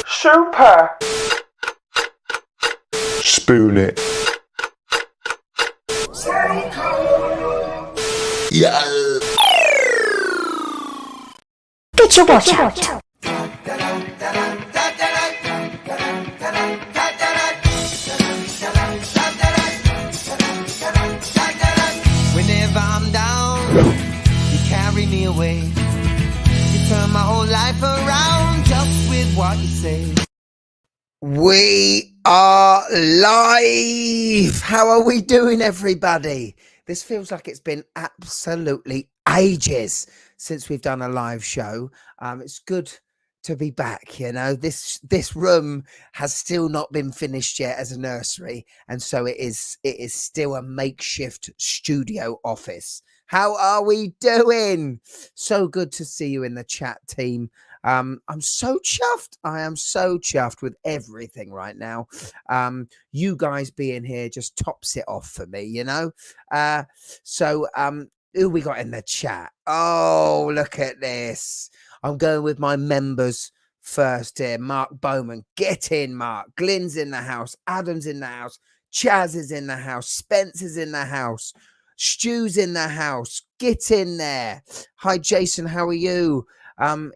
Super. Spoon it. Yeah. Get your watch out. Whenever I'm down, you carry me away. You turn my whole life around just with what you say. We are live. How are we doing, everybody? This feels like it's been absolutely ages since we've done a live show. It's good to be back. You know, this room has still not been finished yet as a nursery, and so it is still a makeshift studio office. How are we doing? So good to see you in the chat, team. I'm so chuffed. I am so chuffed with everything right now. You guys being here just tops it off for me, you know. Who we got in the chat? Oh, look at this. I'm going with my members first here. Mark Bowman, get in, Mark. Glyn's in the house. Adam's in the house. Chaz is in the house. Spence is in the house. Stu's in the house. Get in there. Hi, Jason. How are you?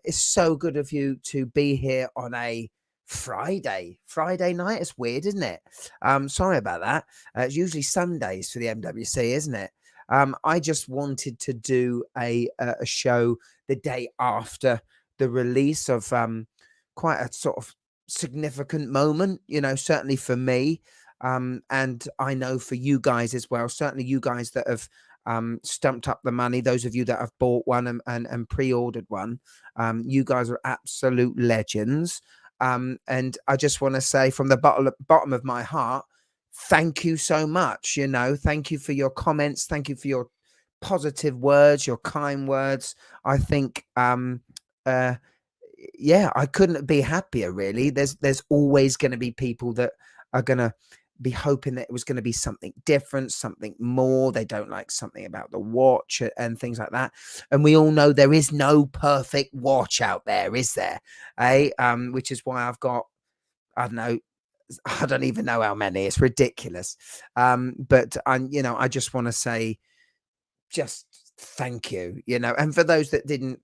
It's so good of you to be here on a Friday night. It's weird, isn't it? Sorry about that. It's usually Sundays for the MWC, isn't it? I just wanted to do a show the day after the release of quite a sort of significant moment, you know, certainly for me, and I know for you guys as well. Certainly you guys that have stumped up the money, those of you that have bought one and pre-ordered one, you guys are absolute legends. And I just want to say from the bottom of my heart, thank you so much. You know, thank you for your comments. Thank you for your positive words, your kind words. I think, yeah, I couldn't be happier, really. There's always going to be people that are going to be hoping that it was going to be something different, something more. They don't like something about the watch and things like that. And we all know there is no perfect watch out there, is there? Which is why I've got, I don't even know how many. It's ridiculous. But I just want to say, just thank you, you know. And for those that didn't,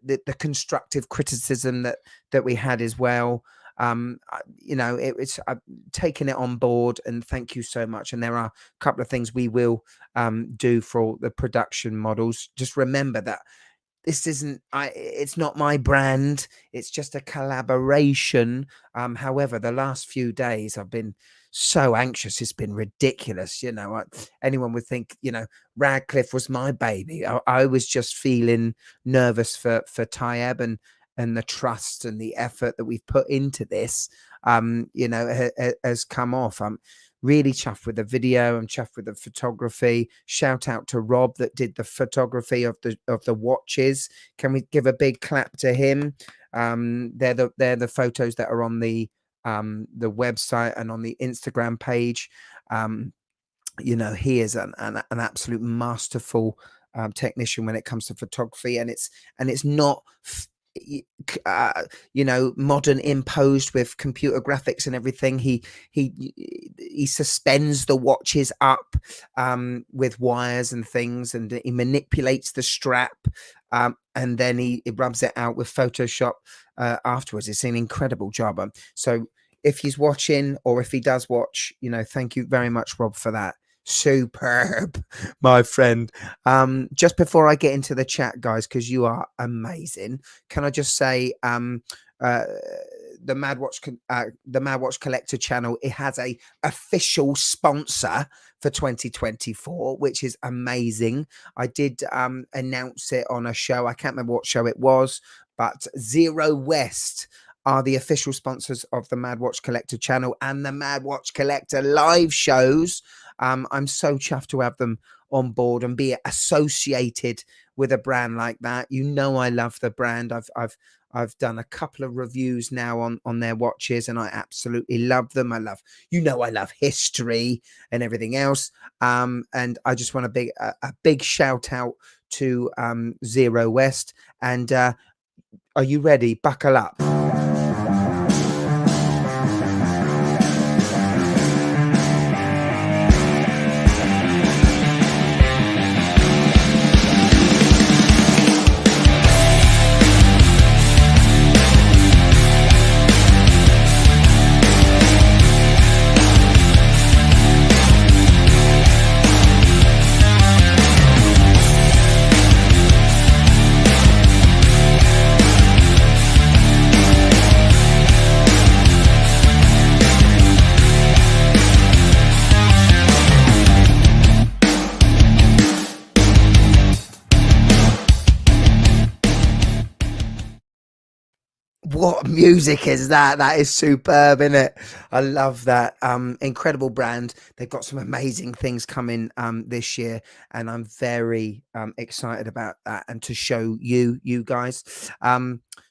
the constructive criticism that we had as well, you know, it's I've taken it on board, and thank you so much. And there are a couple of things we will do for the production models. Just remember that this isn't it's not my brand, it's just a collaboration. However, the last few days I've been so anxious, it's been ridiculous. You know, anyone would think, you know, Radcliffe was my baby. I was just feeling nervous for Tayeb and the trust and the effort that we've put into this, you know, has come off. I'm really chuffed with the video. I'm chuffed with the photography. Shout out to Rob that did the photography of the watches. Can we give a big clap to him? They're the photos that are on the website and on the Instagram page. You know, he is an absolute masterful technician when it comes to photography, and it's not you know, modern imposed with computer graphics and everything. He suspends the watches up with wires and things, and he manipulates the strap, and then he rubs it out with Photoshop afterwards. It's an incredible job. So if he's watching, or if he does watch, you know, thank you very much, Rob, for that. Superb, my friend. Just before I get into the chat, guys, because you are amazing, can I just say the Mad Watch Collector channel, it has a official sponsor for 2024, which is amazing. I did announce it on a show. I can't remember what show it was, but Zero West are the official sponsors of the Mad Watch Collector channel and the Mad Watch Collector live shows. I'm so chuffed to have them on board and be associated with a brand like that. You know, I love the brand. I've I've done a couple of reviews now on their watches, and I absolutely love them. I love history and everything else. And I just want a big shout out to Zero West. And are you ready? Buckle up. What music is that? That is superb, isn't it? I love that. Incredible brand. They've got some amazing things coming this year, and I'm very excited about that and to show you guys.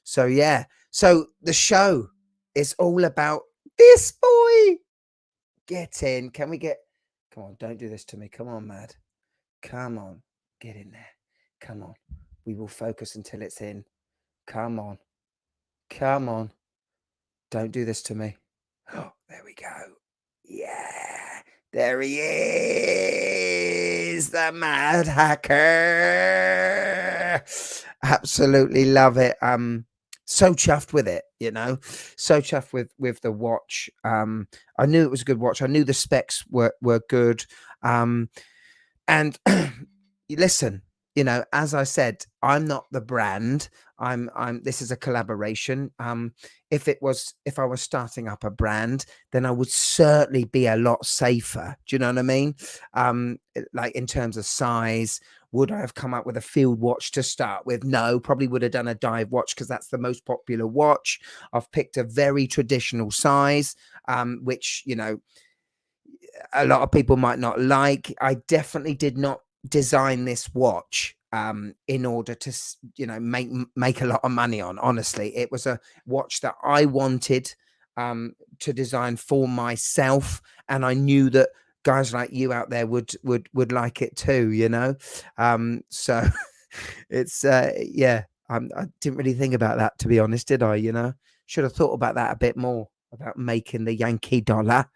So yeah. So the show is all about this boy. Get in. Can we get? Come on, don't do this to me. Come on, Mad. Come on, get in there. Come on. We will focus until it's in. Come on. Come on. Don't do this to me. Oh, there we go. Yeah. There he is. The MadHacker. Absolutely love it. So chuffed with it, you know. So chuffed with the watch. I knew it was a good watch. I knew the specs were good. And listen, you know, as I said, I'm not the brand. This is a collaboration. If I was starting up a brand, then I would certainly be a lot safer. Do you know what I mean? Like in terms of size, would I have come up with a field watch to start with? No, probably would have done a dive watch because that's the most popular watch. I've picked a very traditional size, which, you know, a lot of people might not like. I definitely did not design this watch in order to, you know, make a lot of money on. Honestly, it was a watch that I wanted to design for myself, and I knew that guys like you out there would like it too, you know. So it's yeah, I didn't really think about that, to be honest, did I? You know, should have thought about that a bit more, about making the Yankee dollar.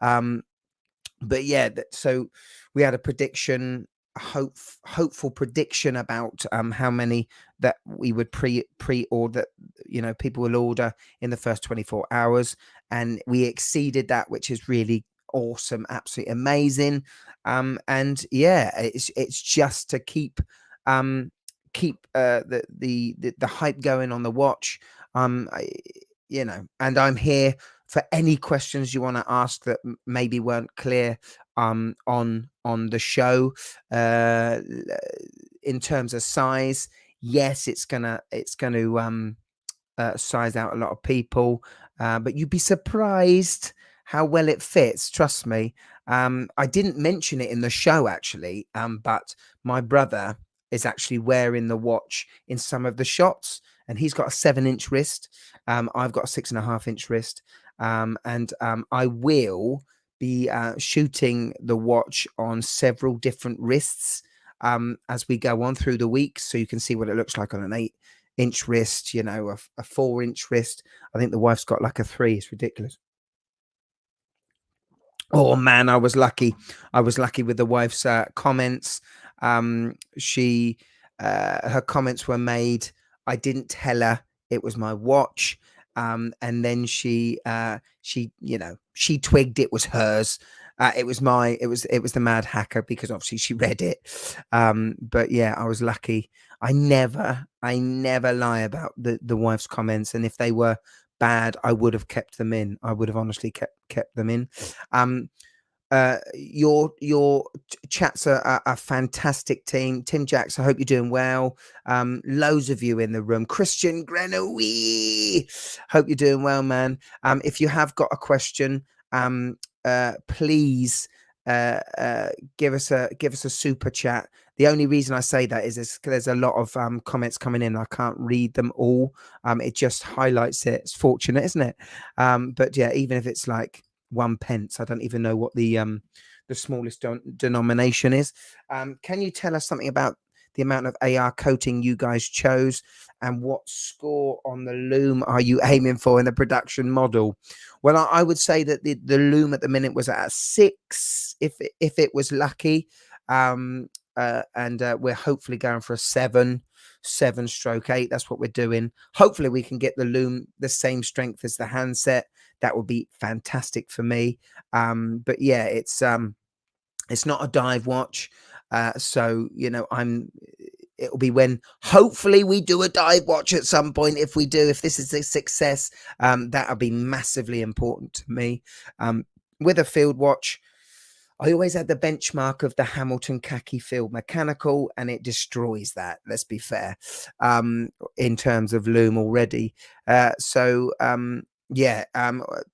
But yeah, so we had a prediction, hopeful prediction about how many that we would pre-order, you know, people will order in the first 24 hours, and we exceeded that, which is really awesome, absolutely amazing. And yeah, it's just to keep the hype going on the watch. You know, and I'm here for any questions you want to ask that maybe weren't clear on the show. In terms of size, yes, it's gonna size out a lot of people, but you'd be surprised how well it fits. Trust me. I didn't mention it in the show actually, but my brother is actually wearing the watch in some of the shots, and he's got a 7-inch wrist. I've got a 6.5-inch wrist, and I will be shooting the watch on several different wrists as we go on through the week, so you can see what it looks like on an 8-inch wrist, you know, a 4-inch wrist. I think the wife's got like a 3. It's ridiculous. Oh man, I was lucky with the wife's comments. She her comments were made. I didn't tell her it was my watch, and then she you know, she twigged it was hers. It was the MadHacker, because obviously she read it. But yeah, I was lucky. I never lie about the wife's comments, and if they were bad, I would have kept them in. I would have honestly kept them in. Your chats are a fantastic team. Tim Jacks, I hope you're doing well. Loads of you in the room. Christian Grenoui, hope you're doing well, man. If you have got a question, please give us a super chat. The only reason I say that is there's a lot of comments coming in. I can't read them all. It just highlights it. It's fortunate, isn't it? But yeah, even if it's like 1 pence, I don't even know what the smallest denomination is. Can you tell us something about the amount of AR coating you guys chose, and what score on the loom are you aiming for in the production model? Well, I would say that the loom at the minute was at a 6, if it was lucky, and we're hopefully going for a 7/8. That's what we're doing. Hopefully we can get the loom the same strength as the handset. That would be fantastic for me. But yeah, it's not a dive watch. So, you know, it'll be when hopefully we do a dive watch at some point. If we do, if this is a success, that'll be massively important to me. With a field watch, I always had the benchmark of the Hamilton Khaki Field Mechanical, and it destroys that. Let's be fair, in terms of loom already. Yeah,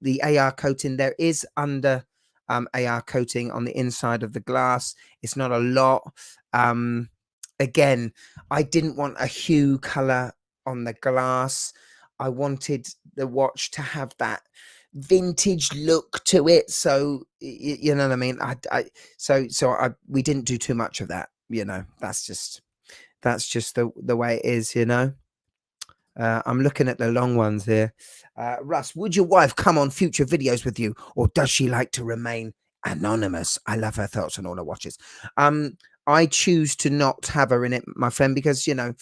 the AR coating, there is under AR coating on the inside of the glass. It's not a lot. Again, I didn't want a hue color on the glass. I wanted the watch to have that vintage look to it. So you know what I mean? We didn't do too much of that. You know, that's just the way it is, you know. I'm looking at the long ones here. Russ, would your wife come on future videos with you, or does she like to remain anonymous? I love her thoughts on all her watches. I choose to not have her in it, my friend, because you know,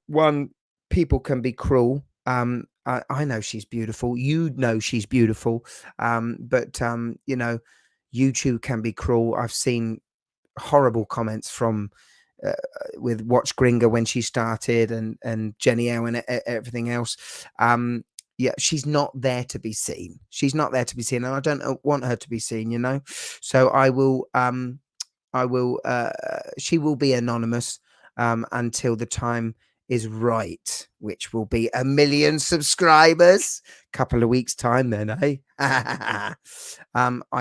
one, people can be cruel. I know she's beautiful. You know she's beautiful. But you know, YouTube can be cruel. I've seen horrible comments from with Watch Gringer when she started, and Jenny O and everything else. Yeah, she's not there to be seen. She's not there to be seen, and I don't want her to be seen, you know. So she will be anonymous until the time is right, which will be 1 million subscribers. Couple of weeks time then, eh? I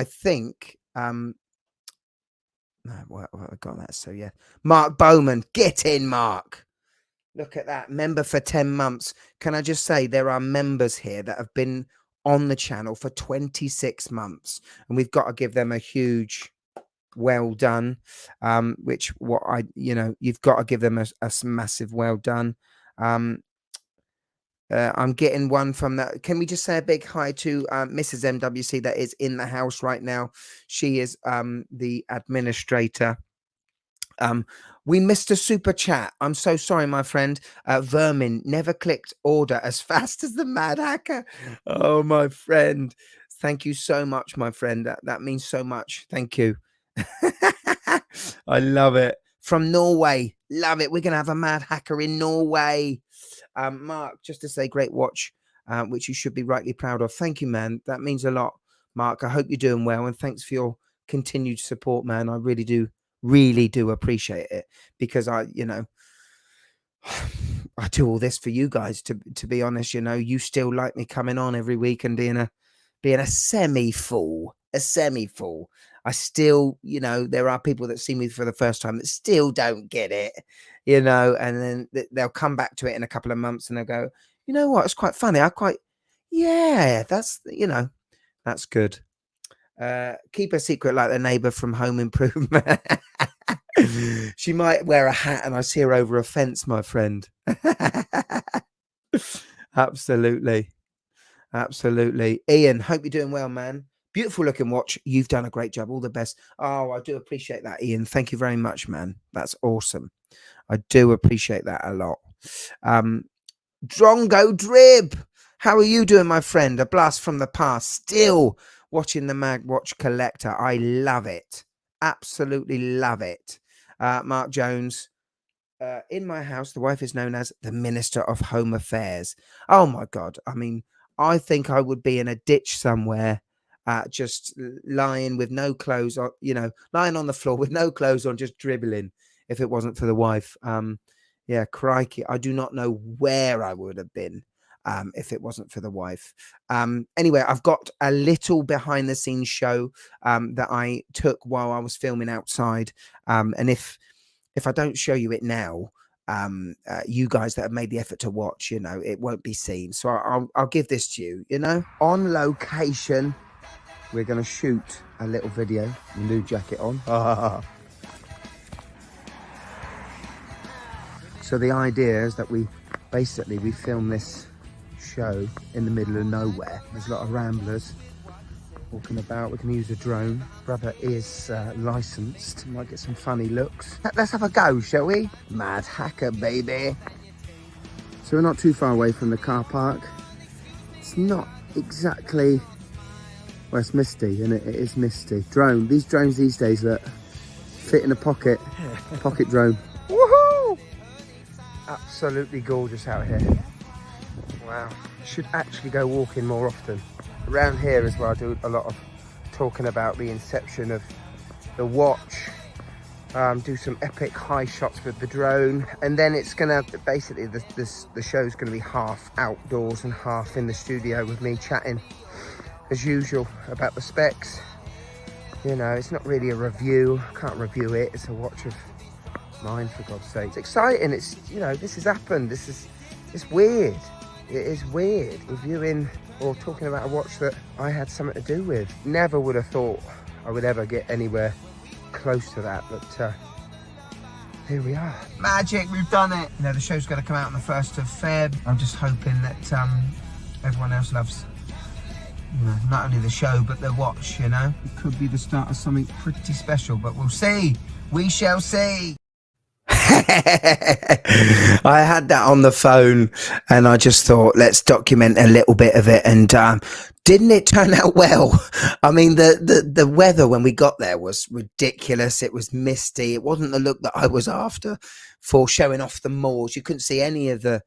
think well, I got that. So yeah, Mark Bowman, get in, Mark. Look at that, member for 10 months. Can I just say, there are members here that have been on the channel for 26 months, and we've got to give them a huge well done. You've got to give them a massive well done. I'm getting one from that. Can we just say a big hi to Mrs. MWC that is in the house right now? She is the administrator. We missed a super chat. I'm so sorry, my friend. Vermin never clicked order as fast as the MadHacker. Oh, my friend. Thank you so much, my friend. That means so much. Thank you. I love it. From Norway. Love it. We're going to have a MadHacker in Norway. Mark, just to say, great watch, which you should be rightly proud of. Thank you, man. That means a lot, Mark. I hope you're doing well, and thanks for your continued support, man. I really do appreciate it, because I do all this for you guys, to be honest. You know, you still like me coming on every week and being a semi-fool. I still, there are people that see me for the first time that still don't get it, and then they'll come back to it in a couple of months and they'll go, you know what, it's quite funny. That's, that's good. Keep a secret like the neighbor from Home Improvement. She might wear a hat and I see her over a fence, my friend. Absolutely. Ian, hope you're doing well, man. Beautiful looking watch. You've done a great job. All the best. Oh, I do appreciate that, Ian. Thank you very much, man. That's awesome. I do appreciate that a lot. Drongo Drib, how are you doing, my friend? A blast from the past. Still watching the Mag Watch Collector. I love it. Absolutely love it. Mark Jones. In my house, the wife is known as the Minister of Home Affairs. Oh, my God. I mean, I think I would be in a ditch somewhere, just lying with no clothes on, lying on the floor with no clothes on, just dribbling, if it wasn't for the wife. Yeah, crikey. I do not know where I would have been. if it wasn't for the wife. Anyway, I've got a little behind the scenes show that I took while I was filming outside. And if I don't show you it now, you guys that have made the effort to watch, you know, it won't be seen. So I'll give this to you, you know, on location. We're going to shoot a little video. New jacket on. So the idea is that we film this show in the middle of nowhere. There's a lot of ramblers walking about. We can use a drone. Brother is licensed. Might get some funny looks. Let's have a go, shall we? MadHacker, baby. So we're not too far away from the car park. It's not exactly... Well, it's misty, and it is misty. Drone. These drones these days, look, fit in a pocket. Pocket drone. Woohoo! Absolutely gorgeous out here. Wow. Should actually go walking more often. Around here as well, I do a lot of talking about the inception of the watch. Do some epic high shots with the drone, and then it's gonna basically the show's gonna be half outdoors and half in the studio with me chatting as usual about the specs. You know, it's not really a review. I can't review it. It's a watch of mine, for God's sake. It's exciting. It's, you know, this has happened. It's weird. It is weird reviewing or talking about a watch that I had something to do with. Never would have thought I would ever get anywhere close to that, but here we are. Magic, we've done it. You know, the show's going to come out on the 1st of Feb. I'm just hoping that everyone else loves, you know, not only the show but the watch. You know, it could be the start of something pretty special, but we'll see. We shall see. I had that on the phone and I just thought, let's document a little bit of it, and didn't it turn out well? I mean, the weather when we got there was ridiculous. It was misty. It wasn't the look that I was after for showing off the moors. You couldn't see any of the...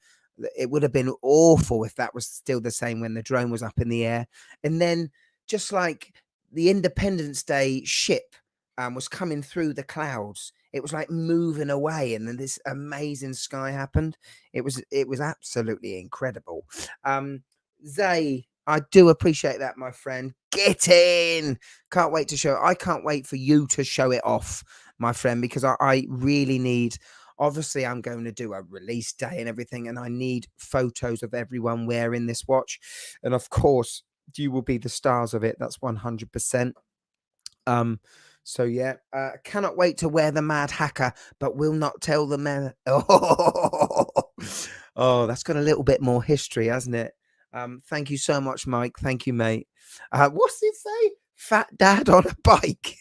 It would have been awful if that was still the same when the drone was up in the air. And then just like the Independence Day ship was coming through the clouds, it was like moving away, and then this amazing sky happened. It was absolutely incredible. Zay, I do appreciate that, my friend. Get in. Can't wait to show. I can't wait for you to show it off, my friend, because I really need... Obviously, I'm going to do a release day and everything, and I need photos of everyone wearing this watch. And of course, you will be the stars of it. That's 100%. So yeah, cannot wait to wear the MadHacker, but will not tell the man. Oh, that's got a little bit more history, hasn't it? Thank you so much, Mike. Thank you, mate. What's it say? Fat dad on a bike.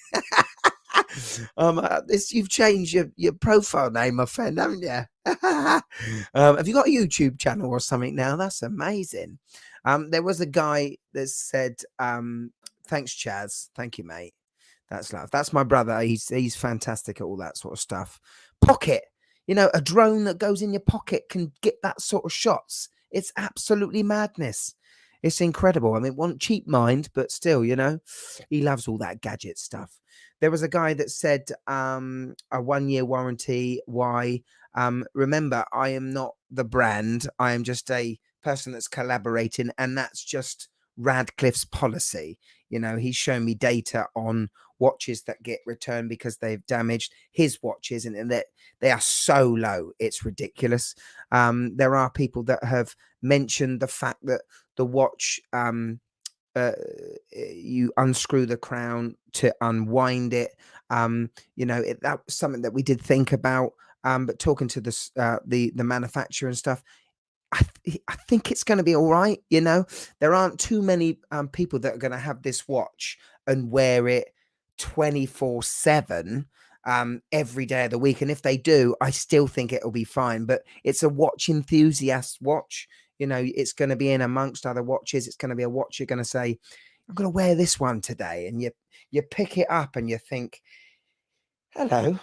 You've changed your profile name, my friend, haven't you? Have you got a YouTube channel or something now? That's amazing. There was a guy that said, thanks, Chaz. Thank you, mate. That's love. That's my brother. He's fantastic at all that sort of stuff. Pocket, you know, a drone that goes in your pocket can get that sort of shots. It's absolutely madness. It's incredible. I mean, one cheap mind, but still, you know, he loves all that gadget stuff. There was a guy that said a 1-year warranty. Why? Remember, I am not the brand. I am just a person that's collaborating, and that's just Radcliffe's policy. You know, he's shown me data on watches that get returned because they've damaged his watches, and that they are so low, it's ridiculous. There are people that have mentioned the fact that the watch, you unscrew the crown to unwind it. You know, that was something that we did think about. But talking to the manufacturer and stuff, I think it's going to be all right. You know, there aren't too many people that are going to have this watch and wear it 24/7 every day of the week. And if they do, I still think it'll be fine. But it's a watch enthusiast watch. You know, it's going to be in amongst other watches. It's going to be a watch you're going to say, I'm going to wear this one today. And you pick it up and you think, hello,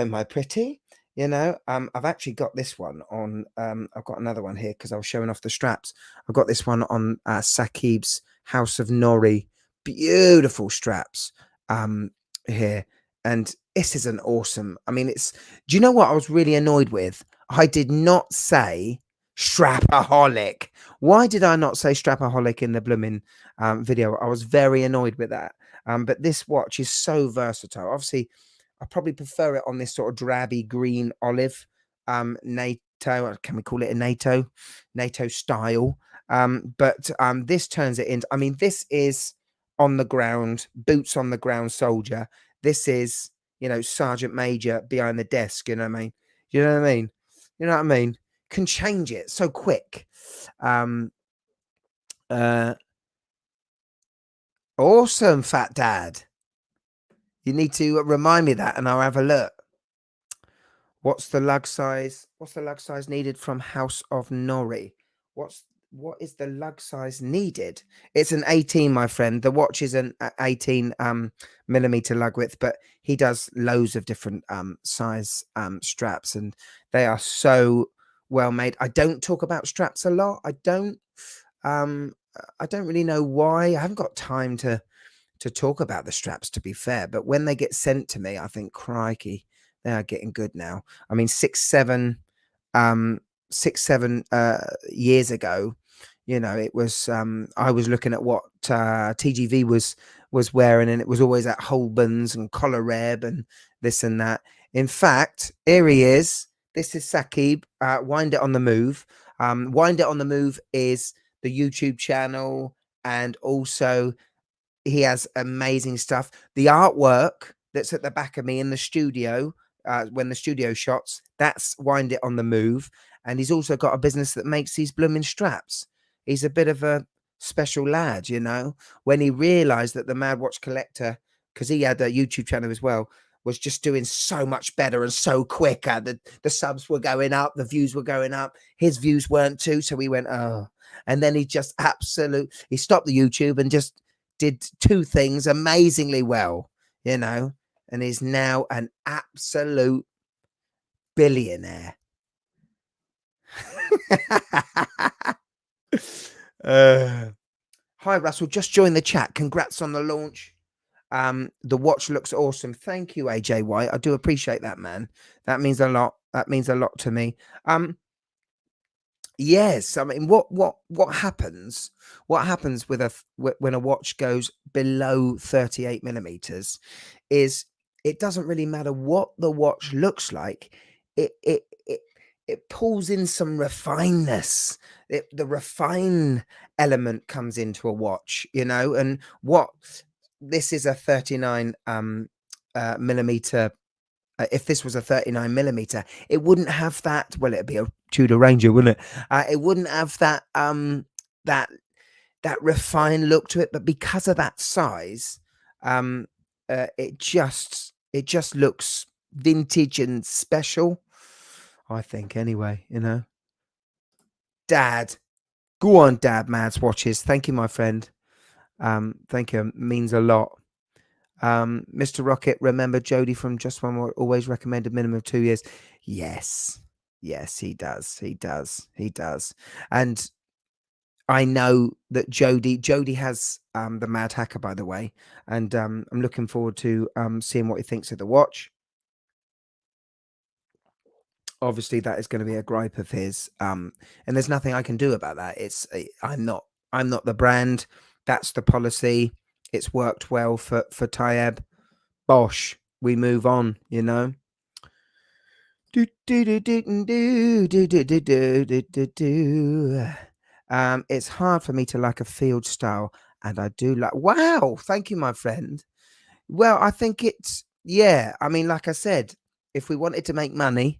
my pretty. You know, I've actually got this one on, I've got another one here because I was showing off the straps. I've got this one on Saqib's House of Nori. Beautiful straps here. And this is an awesome, I mean, do you know what I was really annoyed with? I did not say Strapaholic. Why did I not say strapaholic in the blooming video? I was very annoyed with that. But this watch is so versatile. Obviously, I probably prefer it on this sort of drabby green olive NATO. Can we call it a NATO style? But this turns it into, I mean, this is on the ground, boots on the ground soldier. This is, you know, Sergeant Major behind the desk. You know what I mean? You know what I mean? You know what I mean? Can change it so quick. Awesome, Fat Dad. You need to remind me that, and I'll have a look. What's the lug size? What's the lug size needed from House of Nori? What is the lug size needed? It's an 18, my friend. The watch is an 18 millimeter lug width, but he does loads of different size straps, and they are so well made. I don't talk about straps a lot. I don't really know why. I haven't got time to talk about the straps, to be fair. But when they get sent to me, I think, crikey, they are getting good now. I mean, 6-7 years ago, you know, it was I was looking at what TGV was wearing, and it was always at Holborns and Collar Reb and this and that. In fact, here he is. This is Saqib. Wind It on the Move. Wind It on the Move is the YouTube channel, and also he has amazing stuff. The artwork that's at the back of me in the studio, when the studio shots, that's Wind It on the Move. And he's also got a business that makes these blooming straps. He's a bit of a special lad, you know. When he realized that the Mad Watch Collector, because he had a YouTube channel as well, was just doing so much better and so quicker. The subs were going up, the views were going up. His views weren't too, so he went, oh. And then he just he stopped the YouTube and just did two things amazingly well, you know, and is now an absolute billionaire. Hi Russell, just joined the chat. Congrats on the launch. The watch looks awesome. Thank you, AJ White. I do appreciate that, man. That means a lot. That means a lot to me. Yes, I mean, what happens with when a watch goes below 38 millimeters is it doesn't really matter what the watch looks like. It pulls in some refineness. The refine element comes into a watch, you know. And this is a 39 millimeter. If this was a 39 millimeter, it wouldn't have that. Well, it'd be a Tudor Ranger, wouldn't it? It wouldn't have that that refined look to it. But because of that size, it just looks vintage and special, I think. Anyway, you know. Dad, go on, Dad. Mads Watches. Thank you, my friend. Thank you. It means a lot. Mr. Rocket, remember Jody from Just One More always recommended minimum of 2 years. Yes, he does. And I know that Jody has the MadHacker, by the way, and I'm looking forward to seeing what he thinks of the watch. Obviously, that is going to be a gripe of his, and there's nothing I can do about that. I'm not the brand. That's the policy. It's worked well for Tayeb. Bosh, we move on, you know. It's hard for me to like a field style, and I do like. Wow, thank you, my friend. Well, I think yeah. I mean, like I said, if we wanted to make money,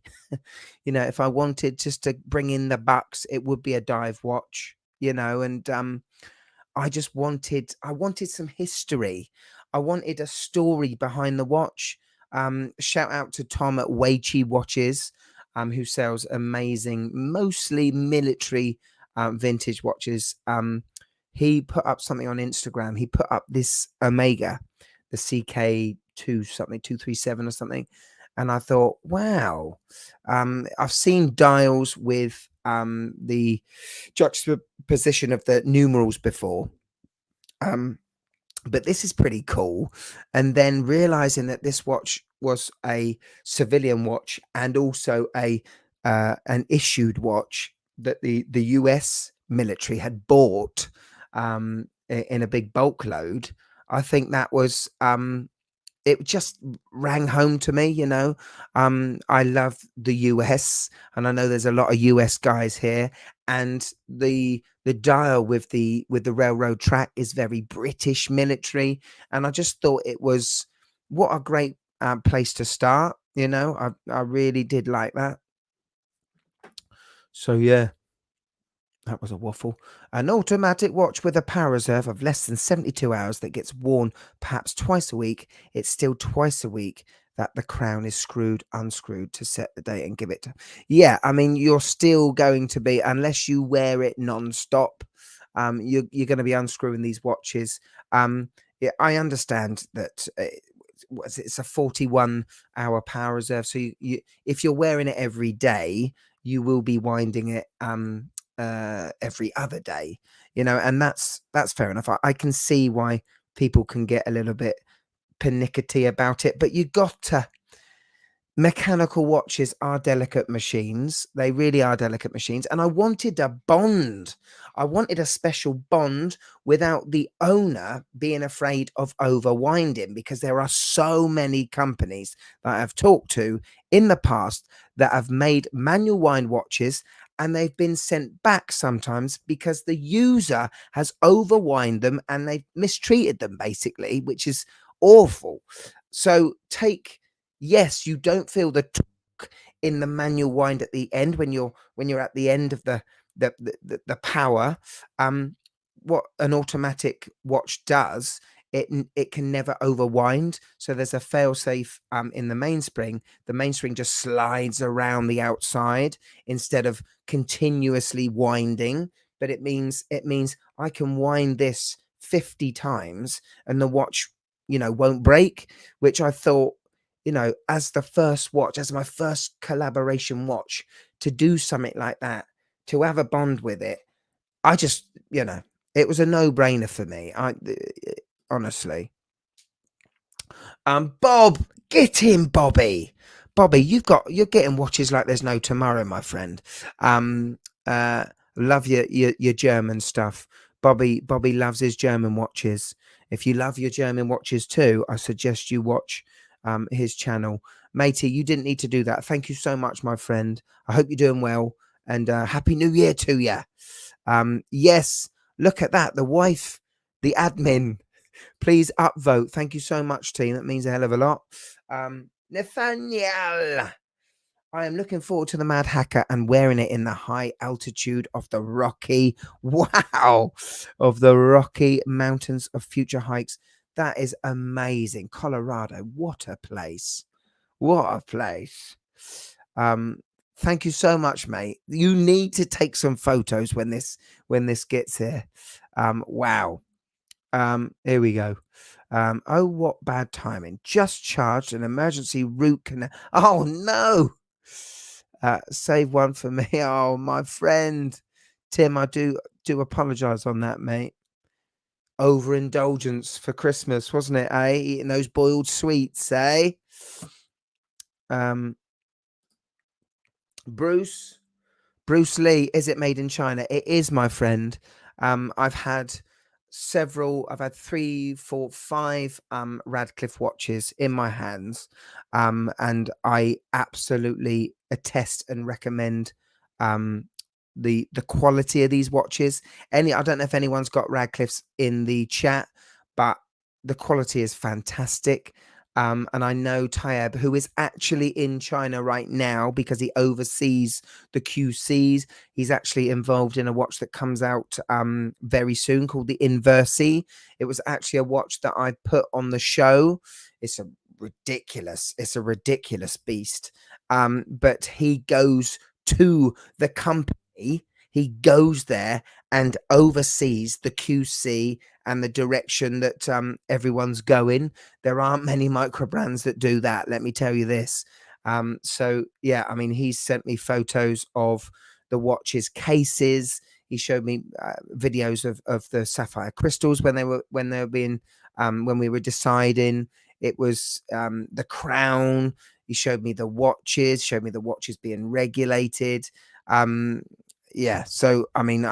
you know, if I wanted just to bring in the bucks, it would be a dive watch, you know, and I wanted some history. I wanted a story behind the watch. Shout out to Tom at Weichi Watches, who sells amazing, mostly military vintage watches. He put up something on Instagram. He put up this Omega, the CK2 something, 237 or something. And I thought, wow, I've seen dials with the juxtaposition of the numerals before, but this is pretty cool. And then realizing that this watch was a civilian watch and also an issued watch, that the US military had bought in a big bulk load, I think that was it just rang home to me, you know. I love the US, and I know there's a lot of US guys here, and the dial with the railroad track is very British military, and I just thought it was what a great place to start, you know. I really did like that. So yeah, that was a waffle. An automatic watch with a power reserve of less than 72 hours that gets worn perhaps twice a week. It's still twice a week that the crown is screwed, unscrewed to set the date and give it to. Yeah, I mean, you're still going to be, unless you wear it non-stop, you're going to be unscrewing these watches. Yeah, I understand that it's a 41-hour power reserve. So if you're wearing it every day, you will be winding it every other day, you know, and that's fair enough. I can see why people can get a little bit pernickety about it, but you got to. Mechanical watches are delicate machines. They really are delicate machines. And I wanted a bond. I wanted a special bond without the owner being afraid of overwinding, because there are so many companies that I've talked to in the past that have made manual wind watches, and they've been sent back sometimes because the user has overwind them and they've mistreated them, basically, which is awful. So yes, you don't feel the torque in the manual wind at the end when you're at the end of the power. What an automatic watch does, it can never overwind. So there's a failsafe in the mainspring. The mainspring just slides around the outside instead of continuously winding. But it means I can wind this 50 times and the watch, you know, won't break, which I thought, you know, as the first watch, as my first collaboration watch, to do something like that, to have a bond with it, I just, you know, it was a no-brainer for me. Honestly. Bob, get in, Bobby. Bobby, you're getting watches like there's no tomorrow, my friend. Love your German stuff. Bobby loves his German watches. If you love your German watches too, I suggest you watch his channel. Matey, you didn't need to do that. Thank you so much, my friend. I hope you're doing well, and Happy New Year to you. Yes, look at that. The wife, the admin. Please upvote. Thank you so much, team. That means a hell of a lot. Nathaniel, I am looking forward to the MadHacker and wearing it in the high altitude of the Rocky Mountains of future hikes. That is amazing. Colorado, what a place. What a place. Thank you so much, mate. You need to take some photos when this gets here. Wow. Here we go. Oh, what bad timing. Just charged an emergency root canal. Oh no. Save one for me. Oh, my friend Tim, I do apologize on that, mate. Overindulgence for Christmas, wasn't it, eh? Eating those boiled sweets, eh? Bruce Lee, is it made in China? It is, my friend. I've had 3, 4, 5 Radcliffe watches in my hands, and I absolutely attest and recommend the quality of these watches. I don't know if anyone's got Radcliffe's in the chat, but the quality is fantastic. And I know Tayeb, who is actually in China right now because he oversees the QCs. He's actually involved in a watch that comes out very soon called the Inversi. It was actually a watch that I put on the show. It's a ridiculous beast. But he goes to the company. He goes there and oversees the QC and the direction that everyone's going. There aren't many micro brands that do that, let me tell you this. So yeah, I mean, he's sent me photos of the watches cases. He showed me videos of the sapphire crystals when we were deciding. It was the crown. He showed me the watches being regulated. yeah. So I mean,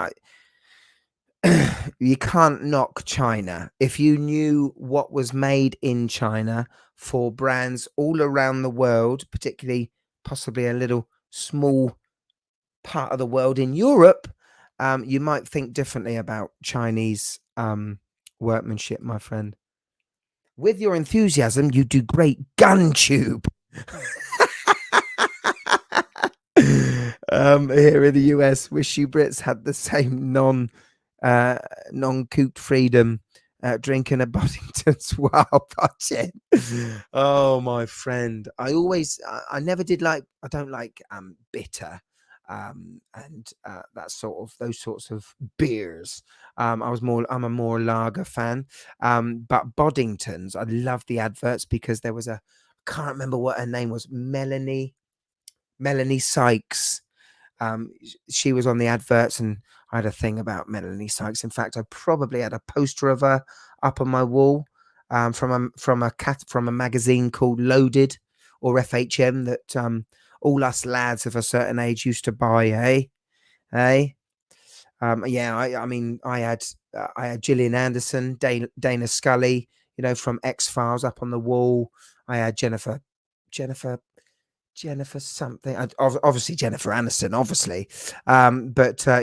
you can't knock China. If you knew what was made in China for brands all around the world, particularly possibly a little small part of the world in Europe, you might think differently about Chinese workmanship, my friend. With your enthusiasm, you do great gun tube. Here in the US, wish you Brits had the same non-cooped freedom drinking a Boddington's while watching. Oh, my friend. I never did like, I don't like bitter and those sorts of beers. I'm a more lager fan. But Boddington's, I love the adverts because there was I can't remember what her name was, Melanie Sykes. She was on the adverts, and I had a thing about Melanie Sykes. In fact, I probably had a poster of her up on my wall from a magazine called Loaded or FHM that all us lads of a certain age used to buy. Hey. Yeah, I mean, I had Gillian Anderson, Dana Scully, from X-Files up on the wall. I had Jennifer something, obviously Jennifer Aniston, obviously.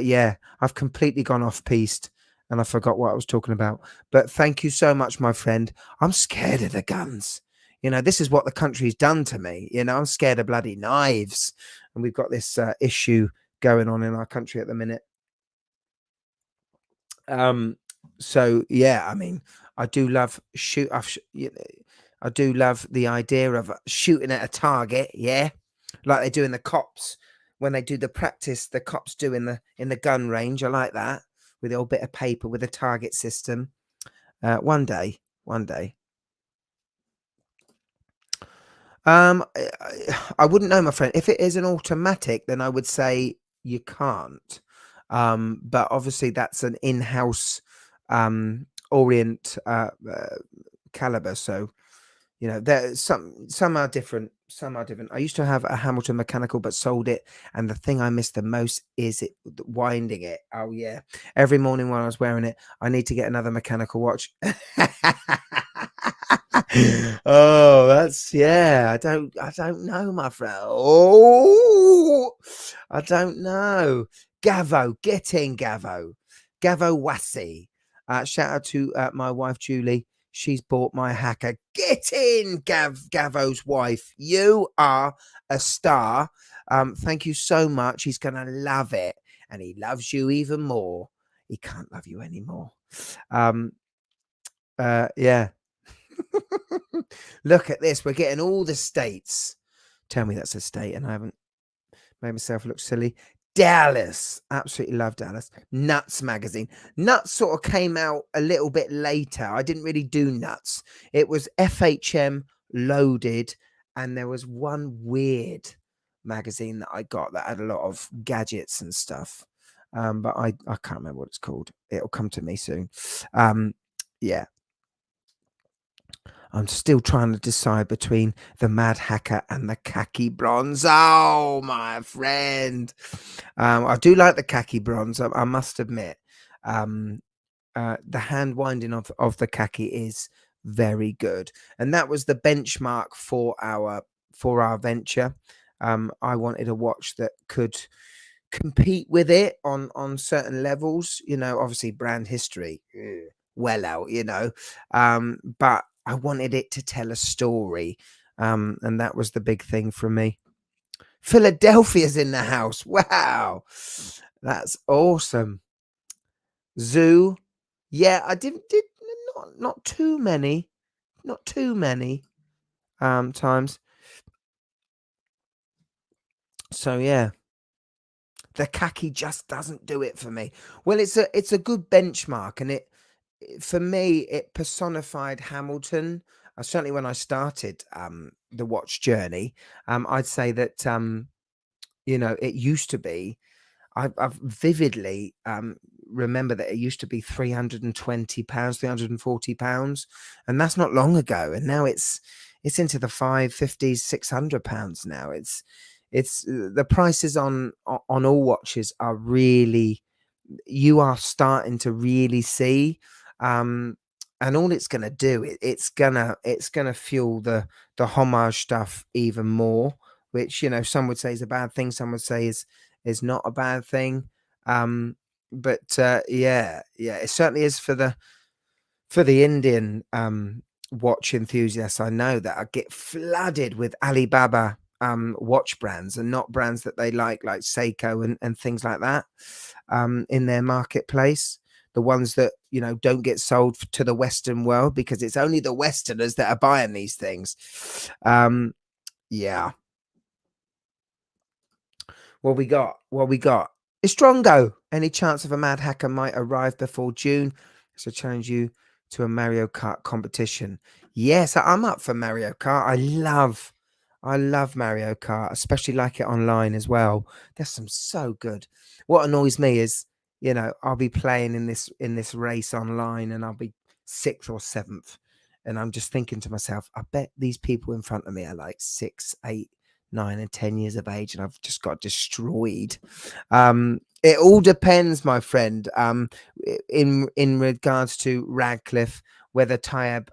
Yeah, I've completely gone off piste and I forgot what I was talking about. But thank you so much, my friend. I'm scared of the guns. This is what the country's done to me. I'm scared of bloody knives, and we've got this issue going on in our country at the minute. So yeah, I mean, I do love I do love the idea of shooting at a target, yeah, like they do in the cops when they do the practice. The cops do in the gun range. I like that, with the old bit of paper with a target system. One day. I wouldn't know, my friend. If it is an automatic, then I would say you can't. But obviously that's an in-house Orient caliber, so there's some are different. I used to have a Hamilton mechanical but sold it, and the thing I miss the most is winding it. Oh yeah, every morning when I was wearing it, I need to get another mechanical watch. Oh, that's, yeah, I don't know, my friend. Oh, I don't know. Gavo, get in, Gavo Wassy. Shout out to my wife Julie. She's bought my hacker. Get in, Gavo's wife. You are a star. Thank you so much. He's gonna love it, and he loves you even more. He can't love you anymore. Yeah. Look at this. We're getting all the states. Tell me that's a state, and I haven't made myself look silly. Dallas. Absolutely love Dallas. Nuts magazine. Nuts sort of came out a little bit later. I didn't really do Nuts. It was FHM, Loaded, and there was one weird magazine that I got that had a lot of gadgets and stuff. But I can't remember what it's called. It'll come to me soon. Yeah. I'm still trying to decide between the MadHacker and the khaki bronze. Oh, my friend. I do like the khaki bronze, I must admit. The hand winding of the khaki is very good. And that was the benchmark for our venture. I wanted a watch that could compete with it on certain levels. Obviously brand history, well out, but I wanted it to tell a story, and that was the big thing for me. Philadelphia's in the house. Wow, that's awesome. Zoo, yeah, I did not too many times. So yeah, the khaki just doesn't do it for me. Well, it's a good benchmark, and for me, it personified Hamilton. Certainly when I started the watch journey, I'd say that, it used to be, I vividly remember that it used to be £320, £340, and that's not long ago. And now it's into the £550, £600 now. it's the prices on all watches are really, you are starting to really see, and all it's going to do, it's gonna fuel the homage stuff even more, which, you know, some would say is a bad thing, some would say is not a bad thing. But yeah, it certainly is for the Indian watch enthusiasts. I know that I get flooded with Alibaba watch brands, and not brands that they like Seiko and things like that, in their marketplace. The ones that, you know, don't get sold to the Western world, because it's only the Westerners that are buying these things. Yeah. What we got? Is Strongo. Any chance of a MadHacker might arrive before June? So challenge you to a Mario Kart competition. Yes, I'm up for Mario Kart. I love Mario Kart, especially like it online as well. There's some so good. What annoys me is, you know, I'll be playing in this race online, and I'll be 6th or 7th, and I'm just thinking to myself, I bet these people in front of me are like 6, 8, 9 and 10 years of age, and I've just got destroyed. It all depends, my friend, in regards to Radcliffe, whether Tyab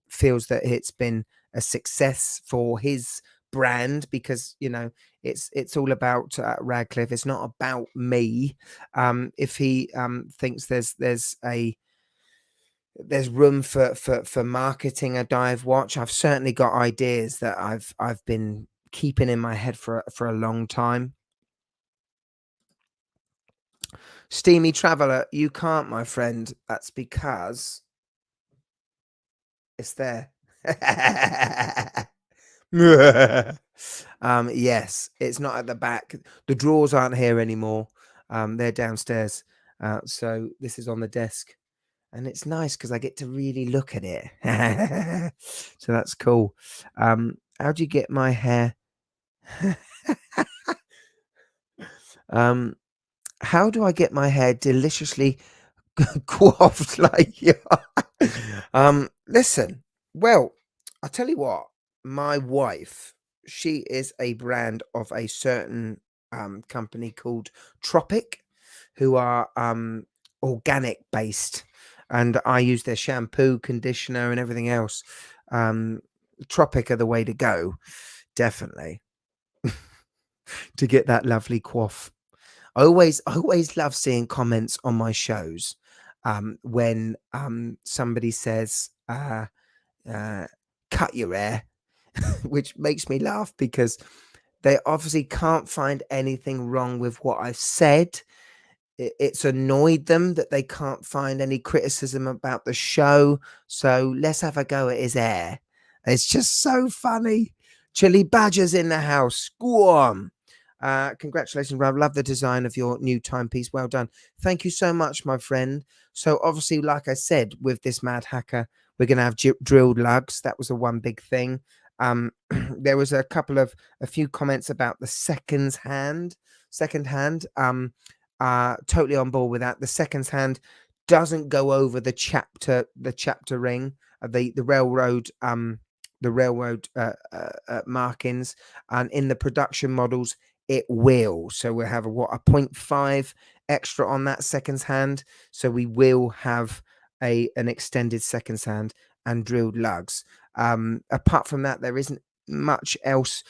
feels that it's been a success for his brand, because, you know, it's all about Radcliffe. It's not about me. If he thinks there's room for marketing a dive watch, I've certainly got ideas that I've been keeping in my head for a long time. Steamy Traveler, you can't, my friend. That's because it's there. Yes, it's not at the back. The drawers aren't here anymore. They're downstairs. So this is on the desk, and it's nice because I get to really look at it. So that's cool. How do you get my hair? How do I get my hair deliciously coiffed like you are? Listen, well, I'll tell you what, my wife, she is a brand of a certain company called Tropic, who are organic based, and I use their shampoo, conditioner, and everything else. Tropic are the way to go, definitely, to get that lovely coif. I always love seeing comments on my shows when somebody says cut your hair, which makes me laugh, because they obviously can't find anything wrong with what I've said. It's annoyed them that they can't find any criticism about the show, so let's have a go at his hair. It's just so funny. Chili Badger's in the house. Go on. Congratulations, Rob. Love the design of your new timepiece. Well done. Thank you so much, my friend. So obviously, like I said, with this MadHacker, we're going to have drilled lugs. That was the one big thing. There was a few comments about the second hand. Totally on board with that. The second hand doesn't go over the chapter ring, the railroad markings, and in the production models it will. So we'll have a 0.5 extra on that seconds hand. So we will have an extended seconds hand and drilled lugs. Apart from that, there isn't much else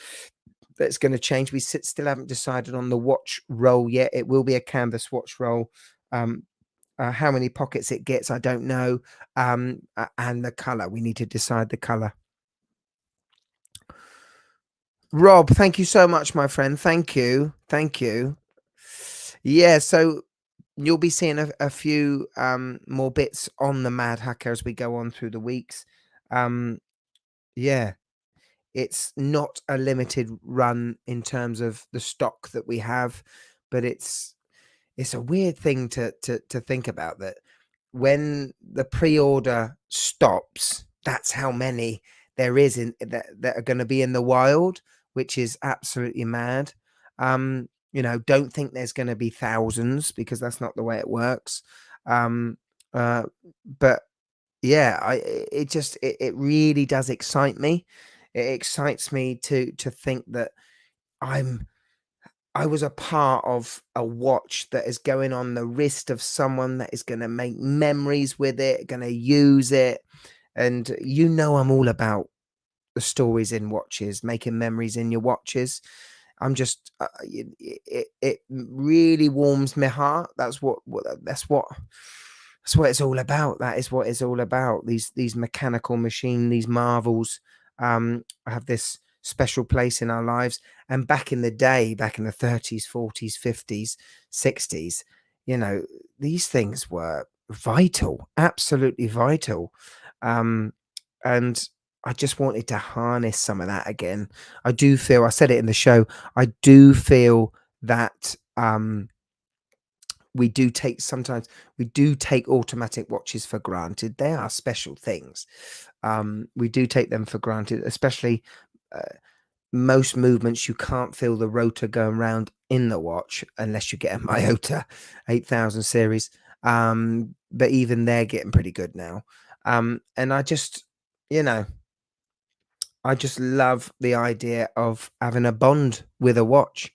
that's going to change. We still haven't decided on the watch roll yet. It will be a canvas watch roll. How many pockets it gets, I don't know. And the color, we need to decide the color. Rob, thank you so much, my friend. Thank you. Yeah, so you'll be seeing a few more bits on the MadHacker as we go on through the weeks. Yeah, it's not a limited run in terms of the stock that we have, but it's a weird thing to think about, that when the pre-order stops, that's how many there is that are going to be in the wild, which is absolutely mad. You know, don't think there's going to be thousands, because that's not the way it works. But yeah, it really does excite me. It excites me to think that I'm I was a part of a watch that is going on the wrist of someone that is going to make memories with it, going to use it. And I'm all about the stories in watches, making memories in your watches. I'm just, it really warms my heart. That's what it's all about. That is what it's all about. These mechanical machine, these marvels, have this special place in our lives. And back in the day, back in the 30s, 40s, 50s, 60s, these things were vital, absolutely vital. And I just wanted to harness some of that again. I do feel, I said it in the show, I do feel that sometimes we do take automatic watches for granted. They are special things. We do take them for granted, especially most movements. You can't feel the rotor going round in the watch unless you get a Myota 8000 series. But even they're getting pretty good now. And I just love the idea of having a bond with a watch,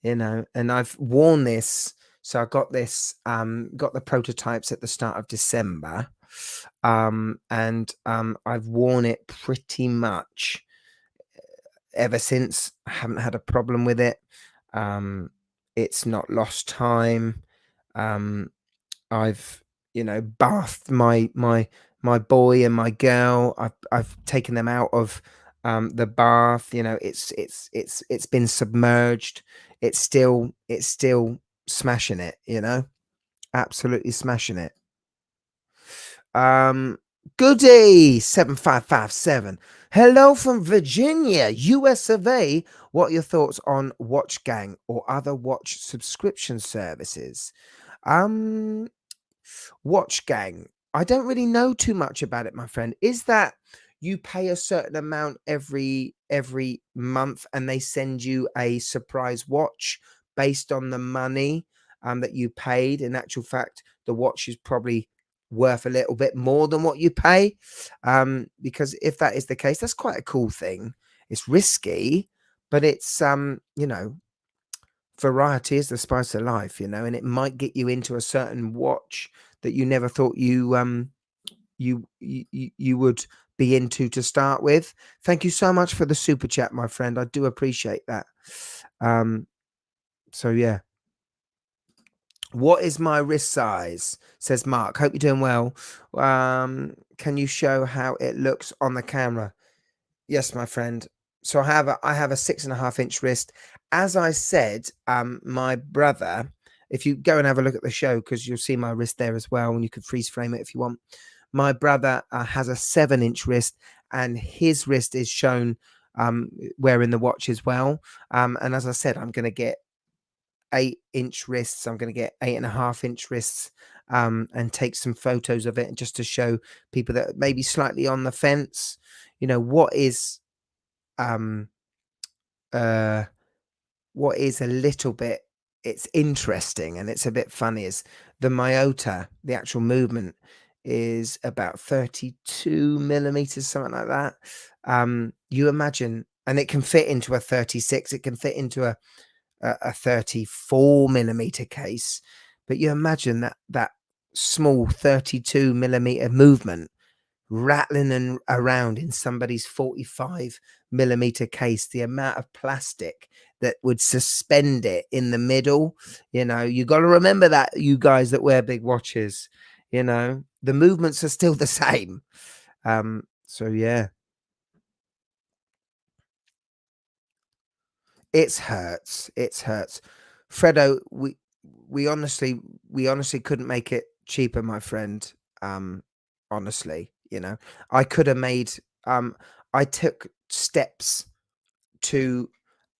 and I've worn this. So I got this, got the prototypes at the start of December. And I've worn it pretty much ever since. I haven't had a problem with it. It's not lost time. I've bathed my boy and my girl. I've taken them out of the bath. It's been submerged. It's still smashing it. Absolutely smashing it. Goody 7557. Hello from Virginia, US of A. What are your thoughts on Watch Gang or other watch subscription services? Watch Gang, I don't really know too much about it, my friend. Is that you pay a certain amount every month and they send you a surprise watch based on the money that you paid? In actual fact, the watch is probably worth a little bit more than what you pay, because if that is the case, that's quite a cool thing. It's risky, but it's variety is the spice of life, and it might get you into a certain watch that you never thought you would be into to start with. Thank you so much for the super chat, my friend. I do appreciate that. So yeah. What is my wrist size? Says Mark. Hope you're doing well. Can you show how it looks on the camera? Yes, my friend. So I have a 6.5 inch wrist. As I said, my brother, if you go and have a look at the show, because you'll see my wrist there as well, and you can freeze frame it if you want. My brother has a 7-inch wrist, and his wrist is shown wearing the watch as well. And as I said, I'm going to get 8-inch wrists. I'm going to get 8.5-inch wrists, and take some photos of it, just to show people that maybe slightly on the fence. What is a little bit, it's interesting and it's a bit funny, is the Myota, the actual movement is about 32 millimeters, something like that. You imagine, and it can fit into a 36, it can fit into a 34 millimeter case, but you imagine that small 32 millimeter movement rattling around in somebody's 45 millimeter case, the amount of plastic that would suspend it in the middle. You got to remember that, you guys that wear big watches, the movements are still the same. So yeah, it hurts. Fredo, we honestly couldn't make it cheaper, my friend. Honestly, I could have made, I took steps to,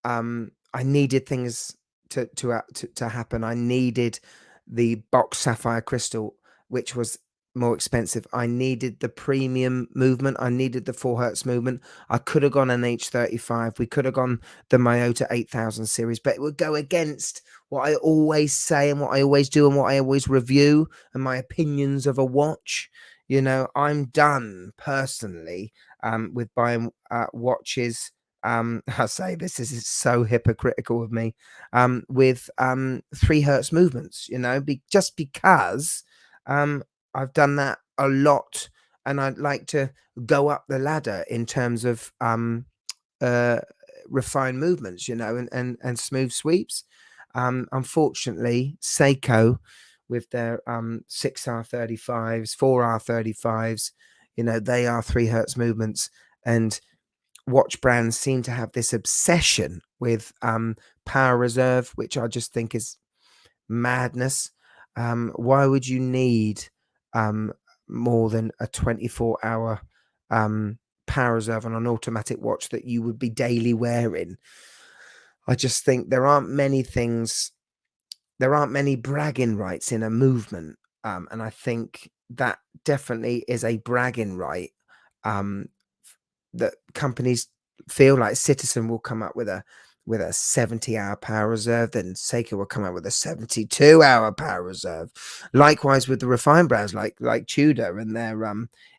I needed things to happen. I needed the box sapphire crystal, which was more expensive. I needed the premium movement. I needed the 4 hertz movement. I could have gone an H35. We could have gone the Myota 8000 series, but it would go against what I always say and what I always do and what I always review and my opinions of a watch. I'm done personally with buying watches I say this is so hypocritical of me, with 3 hertz movements, you know, just because I've done that a lot, and I'd like to go up the ladder in terms of refined movements, you know, and smooth sweeps. Unfortunately, Seiko with their 6R35s, 4R35s, you know, they are 3 hertz movements, and watch brands seem to have this obsession with power reserve, which I just think is madness. Why would you need more than a 24-hour power reserve on an automatic watch that you would be daily wearing? I just think there aren't many bragging rights in a movement, and I think that definitely is a bragging right that companies feel like. Citizen will come up with a 70-hour power reserve, then Seiko will come out with a 72-hour power reserve. Likewise with the refined brands like Tudor and their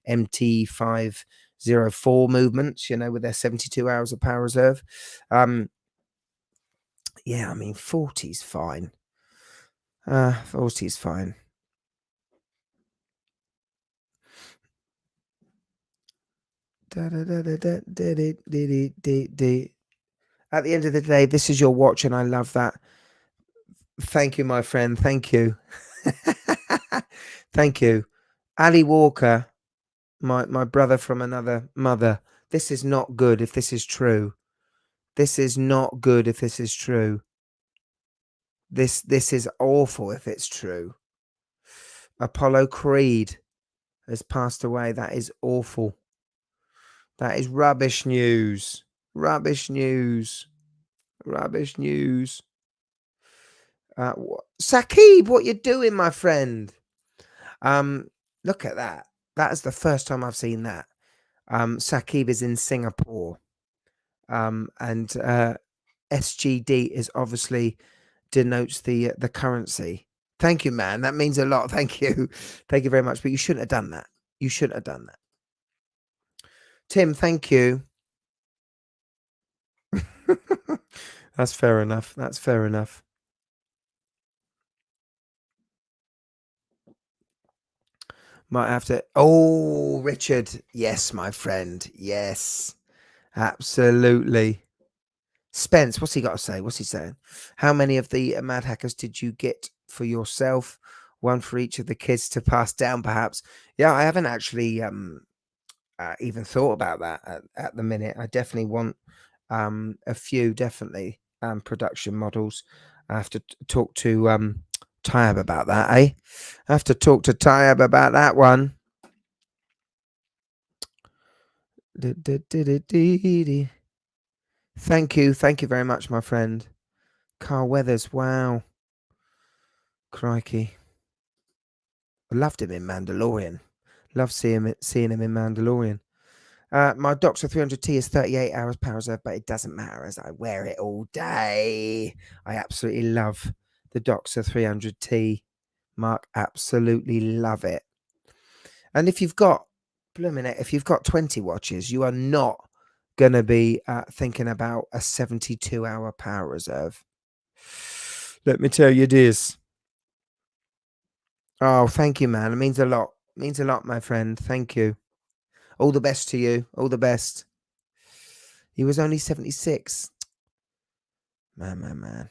MT504 movements, you know, with their 72 hours of power reserve. Yeah, I mean 40's fine. 40's fine. At the end of the day, this is your watch, and I love that. Thank you, my friend. Thank you. Thank you. Ali Walker, my brother from another mother. This is not good if this is true. This is not good if this is true. This is awful if it's true. Apollo Creed has passed away. That is awful. That is rubbish news. Rubbish news. Rubbish news. Saqib, what you doing, my friend? Look at that. That is the first time I've seen that. Saqib is in Singapore. And SGD is obviously denotes the currency. Thank you, man. That means a lot. Thank you. Thank you very much. But you shouldn't have done that. You shouldn't have done that. Tim, thank you. That's fair enough. That's fair enough. Might have to. Oh, Richard. Yes, my friend. Yes, absolutely. Spence, what's he got to say? What's he saying? How many of the MadHackers did you get for yourself? One for each of the kids to pass down, perhaps. Yeah, I haven't actually even thought about that at the minute. I definitely want a few, definitely production models. I have to talk to Tyab about that, eh? I have to talk to Tyab about that one. Thank you very much, my friend. Carl Weathers, wow. Crikey. I loved him in Mandalorian. Love seeing him in Mandalorian. My Doxa 300T is 38 hours power reserve, but it doesn't matter as I wear it all day. I absolutely love the Doxa 300T. Mark, absolutely love it. And if you've got 20 watches, you are not going to be thinking about a 72-hour power reserve. Let me tell you this. Oh, thank you, man. It means a lot. It means a lot, my friend. Thank you. All the best to you. All the best. He was only 76. Man.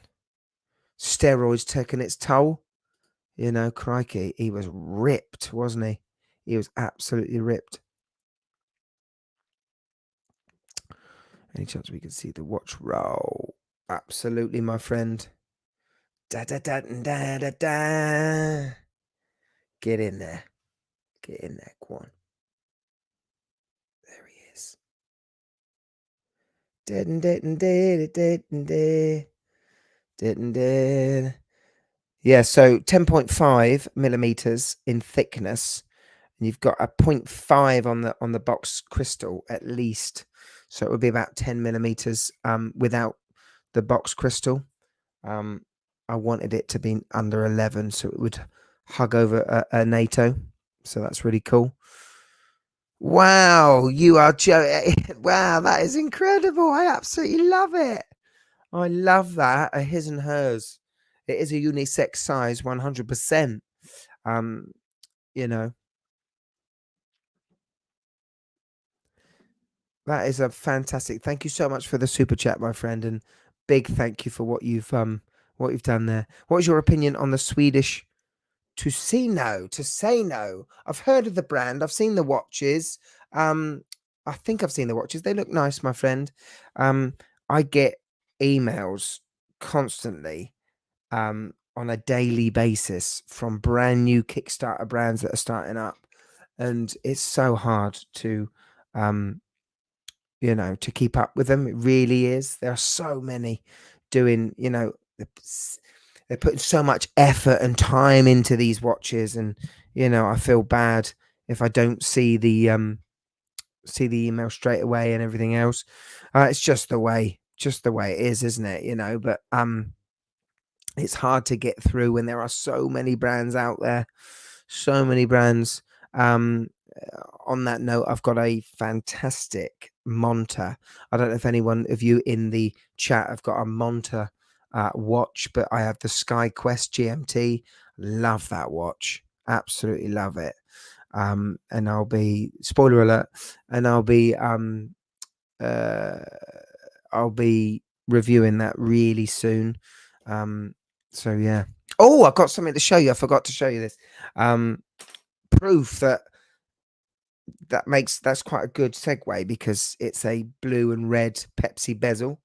Steroids taking its toll. You know, crikey. He was ripped, wasn't he? He was absolutely ripped. Any chance we can see the watch roll? Absolutely, my friend. Da. Get in there. Get in there, go on. There he is. Yeah, so 10.5 millimeters in thickness, and you've got a 0.5 on the box crystal at least. So it would be about 10 millimeters without the box crystal. I wanted it to be under 11, so it would hug over a NATO. So that's really cool. Wow, you are wow, that is incredible. I absolutely love it. I love that. A his and hers. It is a unisex size, 100%. You know, that is a fantastic. Thank you so much for the super chat, my friend, and big thank you for what you've done there. What is your opinion on the Swedish To say no? I've heard of the brand. I've seen the watches. I think I've seen the watches. They look nice, my friend. I get emails constantly, on a daily basis from brand new Kickstarter brands that are starting up, and it's so hard to, to keep up with them. It really is. There are so many doing, they're putting so much effort and time into these watches, and I feel bad if I don't see the email straight away and everything else. It's just the way it is, isn't it? But it's hard to get through when there are so many brands out there, so many brands. On that note, I've got a fantastic Monta. I don't know if anyone of you in the chat have got a Monta watch, but I have the Sky Quest GMT. Love that watch, absolutely love it. And I'll be, spoiler alert, and I'll be reviewing that really soon. So yeah. Oh, I've got something to show you. I forgot to show you this. Proof that's quite a good segue, because it's a blue and red Pepsi bezel.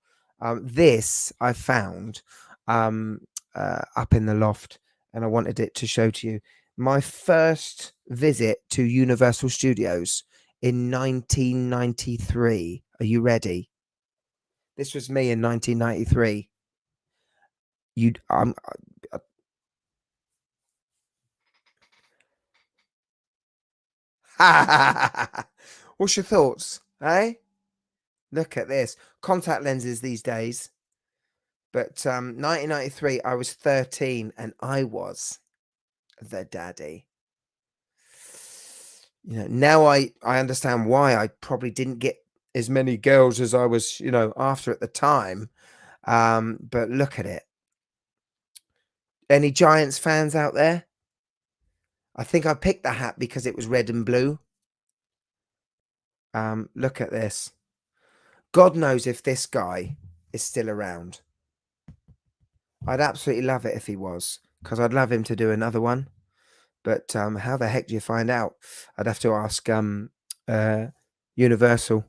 This I found up in the loft, and I wanted it to show to you. My first visit to Universal Studios in 1993. Are you ready? This was me in 1993. What's your thoughts, eh? Look at this. Contact lenses these days. But 1993, I was 13, and I was the daddy. Now I understand why I probably didn't get as many girls as I was, after at the time. But look at it. Any Giants fans out there? I think I picked the hat because it was red and blue. Look at this. God knows if this guy is still around. I'd absolutely love it if he was, because I'd love him to do another one. But how the heck do you find out? I'd have to ask Universal.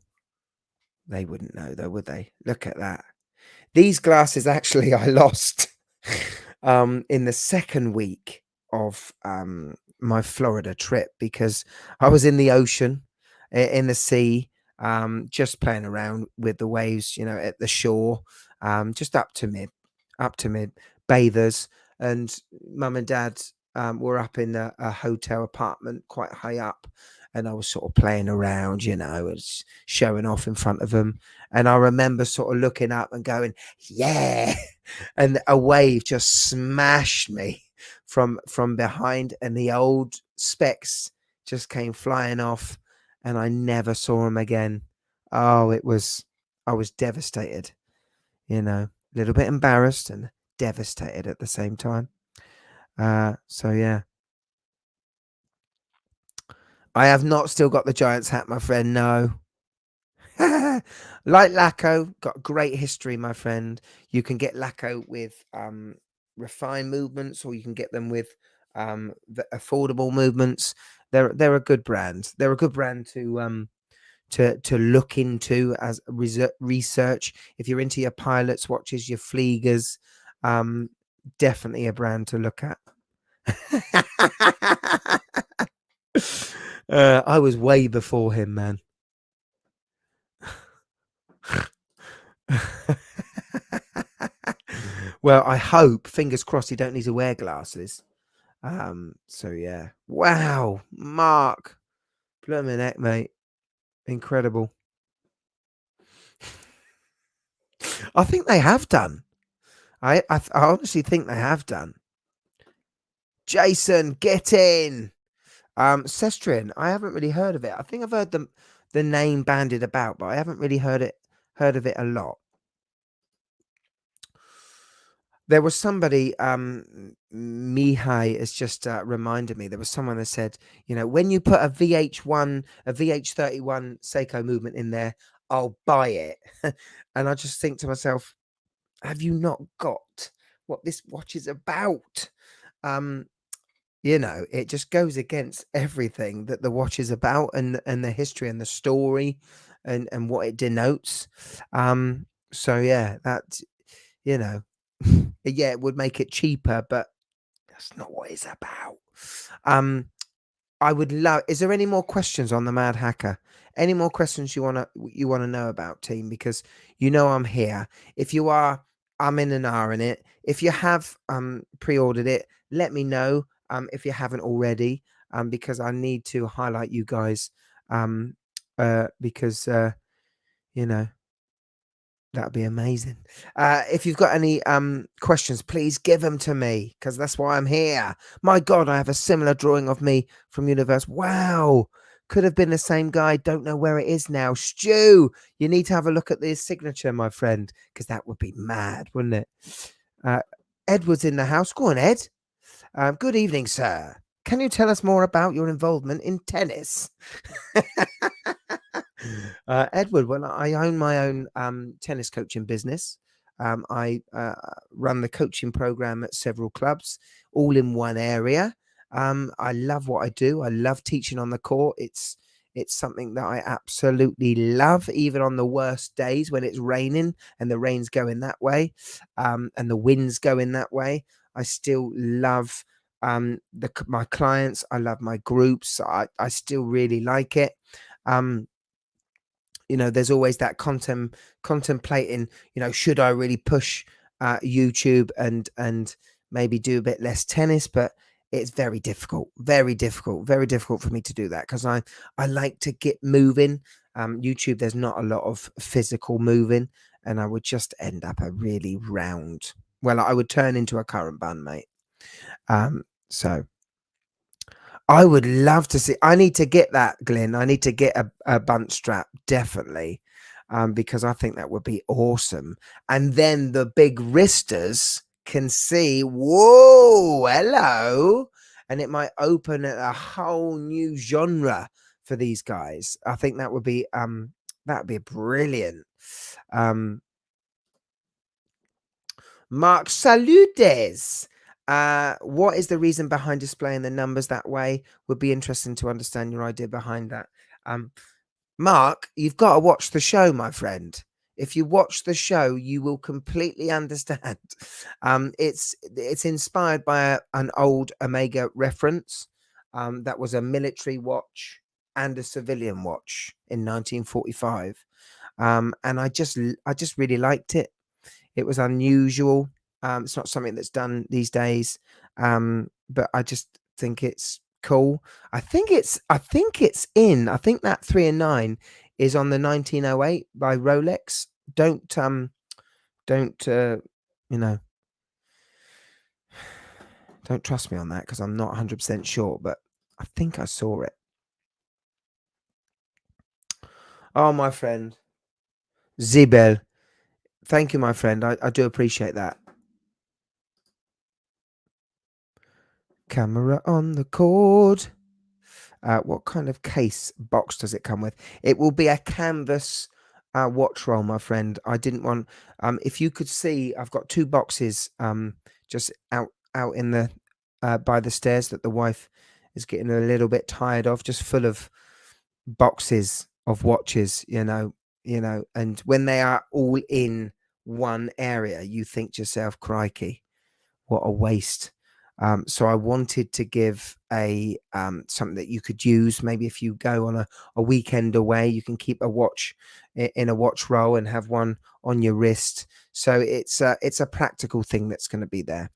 They wouldn't know, though, would they? Look at that. These glasses, actually, I lost in the second week of my Florida trip, because I was in the ocean, in the sea, just playing around with the waves, at the shore, just up to mid bathers, and mum and dad were up in a hotel apartment quite high up, and I was sort of playing around, was showing off in front of them. And I remember sort of looking up and going, yeah, and a wave just smashed me from behind, and the old specs just came flying off, and I never saw them again. Oh, I was devastated, a little bit embarrassed and devastated at the same time. So yeah, I have not still got the Giants hat, my friend. No. Like Lacquo, got great history, my friend. You can get Lacquo with refined movements, or you can get them with the affordable movements. They're a good brand. They're a good brand to look into as research. If you're into your pilots watches, your Fliegers, definitely a brand to look at. I was way before him, man. Well, I hope, fingers crossed, you don't need to wear glasses. So yeah. Wow, Mark. Blooming heck, mate. Incredible. I think they have done. I honestly think they have done. Jason, get in. Sestrin, I haven't really heard of it. I think I've heard the name bandied about, but I haven't really heard of it a lot. There was somebody, Mihai has just reminded me. There was someone that said, when you put a VH1, a VH31 Seiko movement in there, I'll buy it. And I just think to myself, have you not got what this watch is about? It just goes against everything that the watch is about, and the history and the story and what it denotes. So yeah, that, yeah, it would make it cheaper, but that's not what it's about. I would love. Is there any more questions on the Mad Hacker? Any more questions you wanna know about, team? Because I'm here. If you are, I'm in an hour in it. If you have pre-ordered it, let me know. If you haven't already, because I need to highlight you guys. Because that'd be amazing. If you've got any questions, please give them to me, because that's why I'm here. My God, I have a similar drawing of me from Universe. Wow. Could have been the same guy. Don't know where it is now. Stu, you need to have a look at this signature, my friend, because that would be mad, wouldn't it? Edward's in the house. Go on, Ed. Good evening, sir. Can you tell us more about your involvement in tennis? Edward, well, I own my own tennis coaching business. I run the coaching program at several clubs, all in one area. I love what I do. I love teaching on the court. It's something that I absolutely love, even on the worst days when it's raining and the rain's going that way, and the wind's going that way. I still love my clients. I love my groups. I still really like it. There's always that contemplating, should I really push YouTube and maybe do a bit less tennis? But it's very difficult for me to do that, because I like to get moving. YouTube, there's not a lot of physical moving, and I would just end up a really round. Well, I would turn into a current bun, mate. So I would love to see. I need to get that, Glenn. I need to get a bunt strap, definitely, because I think that would be awesome. And then the big wristers can see, whoa, hello, and it might open a whole new genre for these guys. I think that would be brilliant. Mark Salutes. What is the reason behind displaying the numbers that way? Would be interesting to understand your idea behind that. Mark, you've got to watch the show, my friend. If you watch the show, you will completely understand. It's inspired by an old Omega reference. That was a military watch and a civilian watch in 1945. And I just really liked it. It was unusual. It's not something that's done these days. But I just think it's cool. I think that 3 and 9 is on the 1908 by Rolex. Don't don't trust me on that, because I'm not 100% sure, but I think I saw it. Oh, my friend Zibel, thank you, my friend. I do appreciate that. Camera on the cord. What kind of case box does it come with? It will be a canvas watch roll, my friend. I didn't want. If you could see, I've got 2 boxes just out in the by the stairs that the wife is getting a little bit tired of, just full of boxes of watches. And when they are all in one area, you think to yourself, crikey, what a waste. So I wanted to give a something that you could use. Maybe if you go on a weekend away, you can keep a watch in a watch roll and have one on your wrist. So it's a practical thing that's going to be there.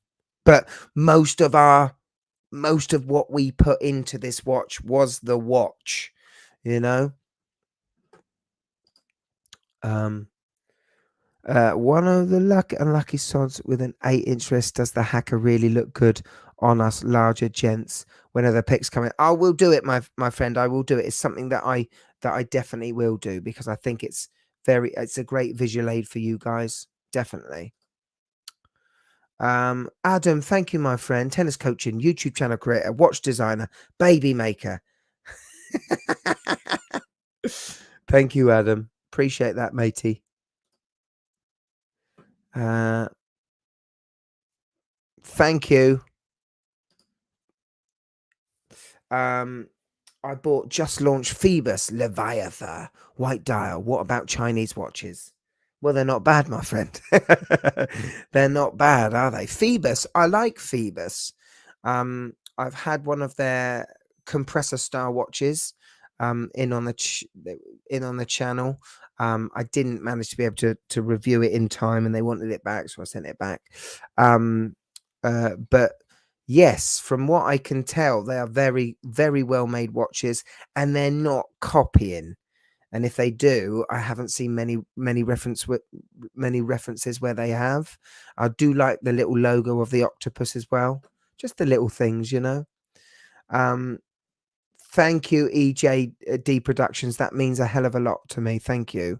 But most of what we put into this watch was the watch, one of the unlucky sods with an 8-inch wrist. Does the Hacker really look good on us larger gents whenever the pics come in. I will do it, my friend. I will do it. It's something that I definitely will do, because I think it's a great visual aid for you guys. Definitely. Adam, thank you, my friend. Tennis coaching, YouTube channel creator, watch designer, baby maker. Thank you, Adam. Appreciate that, matey. Thank you. I bought just launched Phoebus Leviathan white dial. What about Chinese watches? Well, they're not bad, my friend. They're not bad, are they? Phoebus, I like Phoebus. I've had one of their compressor style watches in on the channel. I didn't manage to be able to review it in time, and they wanted it back, so I sent it back. But yes, from what I can tell, they are very, very well made watches, and they're not copying. And if they do, I haven't seen many references where they have. I do like the little logo of the octopus as well. Just the little things, you know. Thank you, EJD Productions. That means a hell of a lot to me. Thank you.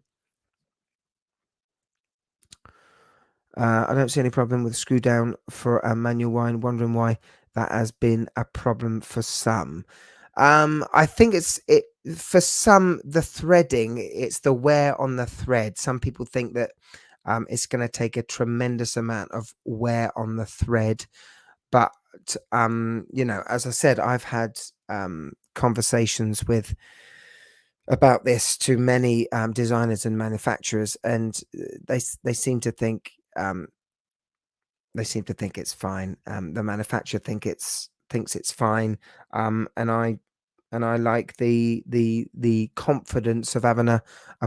I don't see any problem with screw down for a manual wine. Wondering why that has been a problem for some. I think for some, the threading, it's the wear on the thread. Some people think that it's going to take a tremendous amount of wear on the thread. But, you know, as I said, I've had conversations about this to many designers and manufacturers, and they seem to think it's fine. The manufacturer thinks it's fine, and I like the confidence of having a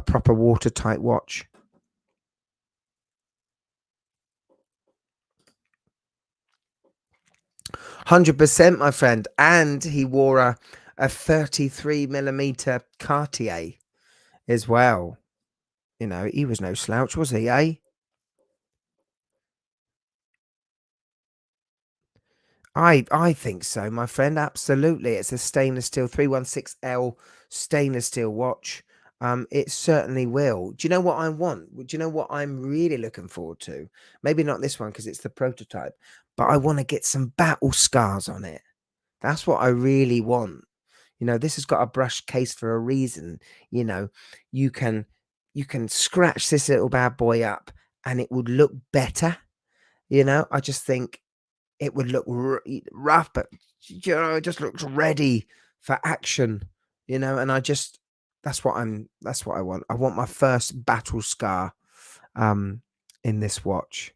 proper watertight watch. %, my friend. And he wore a 33mm Cartier as well. You know, he was no slouch, was he, eh? I think so, my friend. Absolutely. It's a stainless steel 316L stainless steel watch. It certainly will. Do you know what I want? Do you know what I'm really looking forward to? Maybe not this one because it's the prototype, but I want to get some battle scars on it. That's what I really want. You know, this has got a brush case for a reason. You know, you can scratch this little bad boy up and it would look better. You know, I just think it would look rough, but you know, it just looks ready for action. You know, and that's what I want. I want my first battle scar in this watch.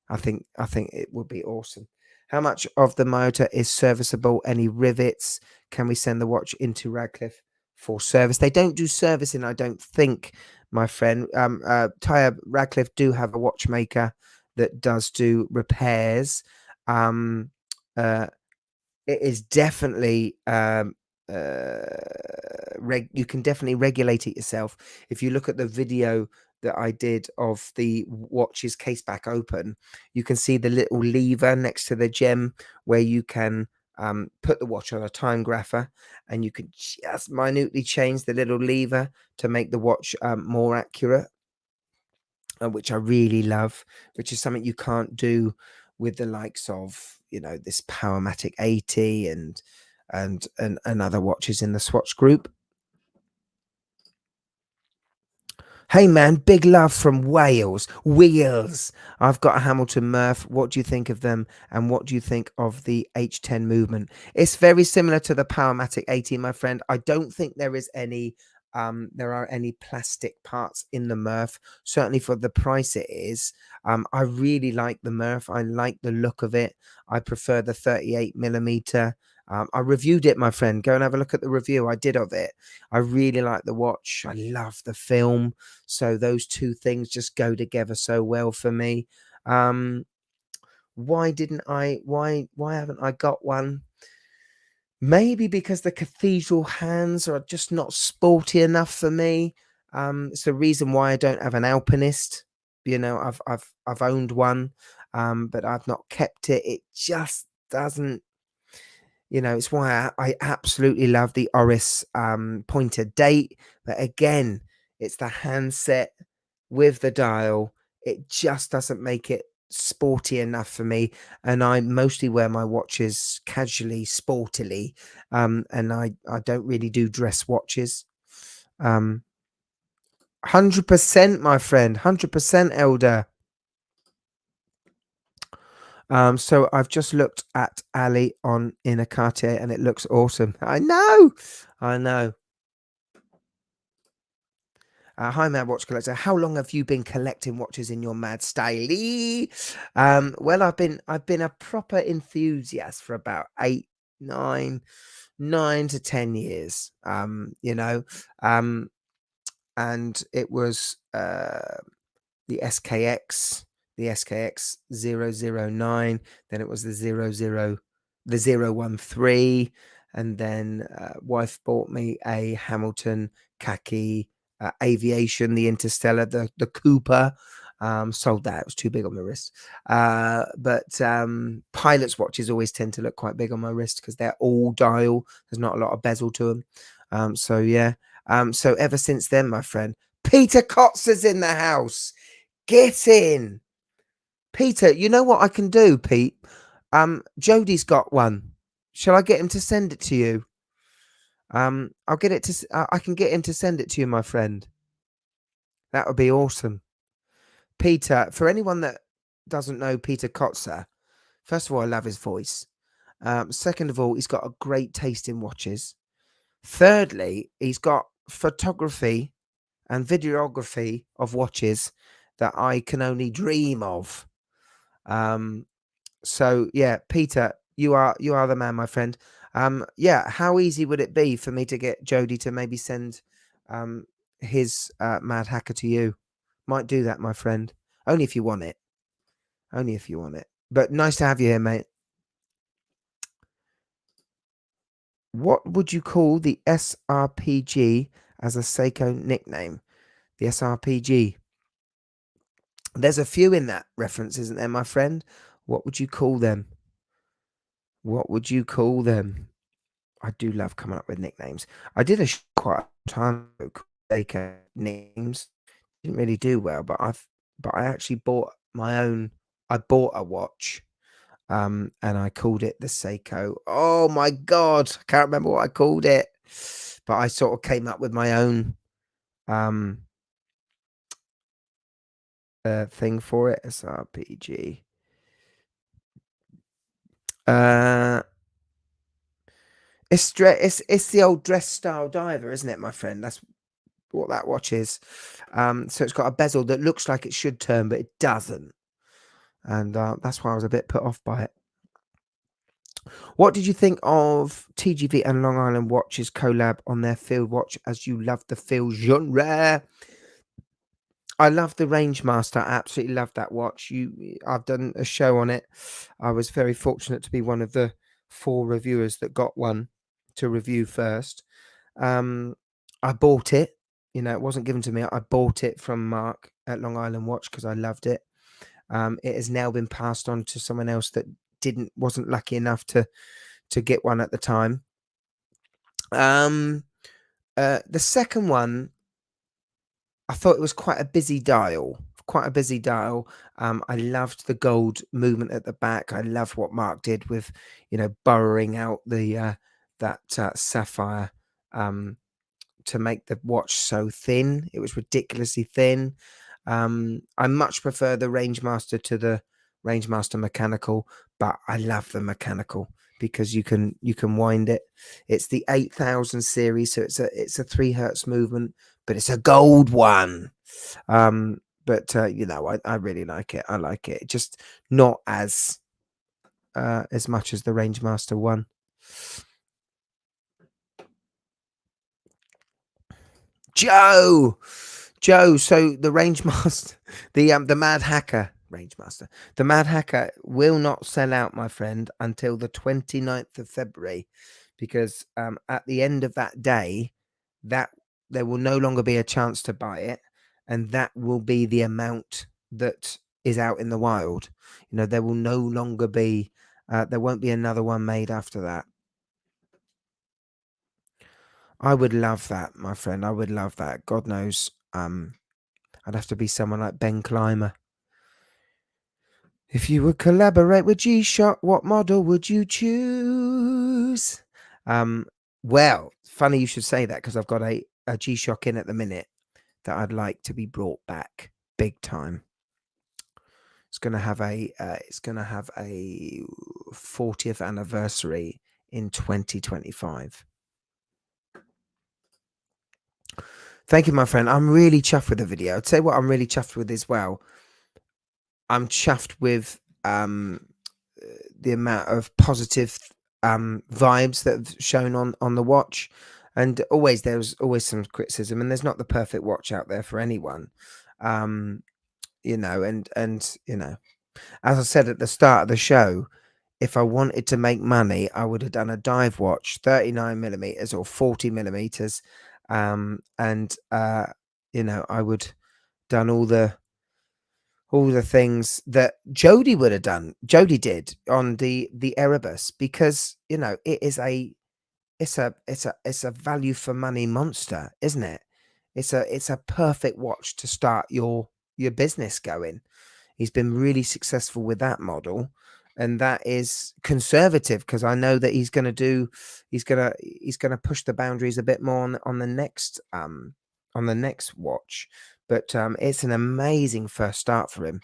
I think it would be awesome. How much of the motor is serviceable? Any rivets? Can we send the watch into Radcliffe for service? They don't do servicing, I don't think, my friend. Radcliffe do have a watchmaker that does do repairs. It is definitely you can definitely regulate it yourself. If you look at the video that I did of the watch's case back open, you can see the little lever next to the gem where you can put the watch on a time grapher, and you can just minutely change the little lever to make the watch more accurate, which I really love, which is something you can't do with the likes of, you know, this Powermatic 80 and other watches in the Swatch group. Hey man, big love from Wales. Wheels. I've got a Hamilton Murph. What do you think of them? And what do you think of the H10 movement? It's very similar to the Powermatic 80, my friend. I don't think there is any there are any plastic parts in the Murph. Certainly for the price it is. I really like the Murph. I like the look of it. I prefer the 38mm. I reviewed it, my friend. Go and have a look at the review I did of it. I really like the watch. I love the film. So those two things just go together so well for me. Why haven't I got one? Maybe because the cathedral hands are just not sporty enough for me. It's the reason why I don't have an alpinist. You know, I've owned one, but I've not kept it. It just doesn't, it's why I absolutely love the Oris pointer date. But again, it's the handset with the dial. It just doesn't make it sporty enough for me. And I mostly wear my watches casually, sportily. And I don't really do dress watches. 100%, my friend, 100% elder. So I've just looked at Ali in a Cartier and it looks awesome. I know. Hi, Mad Watch Collector. How long have you been collecting watches in your mad style? Well, I've been a proper enthusiast for about 9 to 10 years. And it was the SKX, the SKX 009, then it was the 013, and then wife bought me a Hamilton khaki aviation, the Interstellar, the Cooper. Sold that. It was too big on my wrist. But pilots' watches always tend to look quite big on my wrist because they're all dial. There's not a lot of bezel to them. So yeah. So ever since then, my friend, Peter Kotzer's in the house. Get in, Peter. You know what I can do, Pete? Jody's got one. Shall I get him to send it to you? I'll get it to. I can get him to send it to you, my friend. That would be awesome. Peter, for anyone that doesn't know Peter Kotzer, first of all, I love his voice. Second of all, he's got a great taste in watches. Thirdly, he's got photography and videography of watches that I can only dream of. So yeah, Peter, you are the man, my friend. Yeah, how easy would it be for me to get Jody to maybe send his MadHacker to you? Might do that, my friend. Only if you want it. Only if you want it. But nice to have you here, mate. What would you call the SRPG as a Seiko nickname? The SRPG. There's a few in that reference, isn't there, my friend? What would you call them? What would you call them? I do love coming up with nicknames. I did a quite a time ago called Seiko names. Didn't really do well, but I actually bought my own. I bought a watch, and I called it the Seiko. Oh my god, I can't remember what I called it, but I sort of came up with my own thing for it. SRPG. It's the old dress style diver, isn't it, my friend? That's what that watch is. So it's got a bezel that looks like it should turn, but it doesn't. And that's why I was a bit put off by it. What did you think of TGV and Long Island Watches collab on their field watch, as you love the field genre? I love the Rangemaster. I absolutely love that watch. I've done a show on it. I was very fortunate to be one of the 4 reviewers that got one to review first. I bought it. It wasn't given to me. I bought it from Mark at Long Island Watch because I loved it. It has now been passed on to someone else that wasn't lucky enough to get one at the time. The second one, I thought it was quite a busy dial. I loved the gold movement at the back. I love what Mark did with, burrowing out the that sapphire to make the watch so thin. It was ridiculously thin. I much prefer the Rangemaster to the Rangemaster mechanical, but I love the mechanical because you can wind it. It's the 8000 series, so it's a 3 hertz movement, but it's a gold one. But I really like it. I like it. Just not as much as the Rangemaster one. Joe. So the Rangemaster, the MadHacker Rangemaster, the MadHacker will not sell out, my friend, until the 29th of February, because at the end of that day, that there will no longer be a chance to buy it, and that will be the amount that is out in the wild. There will no longer be There won't be another one made after that. I would love that, my friend. I would love that. God knows, I'd have to be someone like Ben Clymer. If you would collaborate with G-Shock, what model would you choose? Well, funny you should say that, because I've got a G-Shock in at the minute that I'd like to be brought back big time. It's going to have a 40th anniversary in 2025. Thank you, my friend. I'm really chuffed with the video. I'll tell you what I'm really chuffed with as well. I'm chuffed with the amount of positive vibes that have shown on the watch. And there's always some criticism, and there's not the perfect watch out there for anyone. You know, and you know, as I said at the start of the show, if I wanted to make money, I would have done a dive watch, 39mm or 40mm. You know, I would done all the things that Jody would have done. Jody did on the Erebus, because, you know, it's a value for money monster, isn't it? It's a perfect watch to start your business going. He's been really successful with that model, and that is conservative, because I know that he's going to push the boundaries a bit more on the next watch. But it's an amazing first start for him.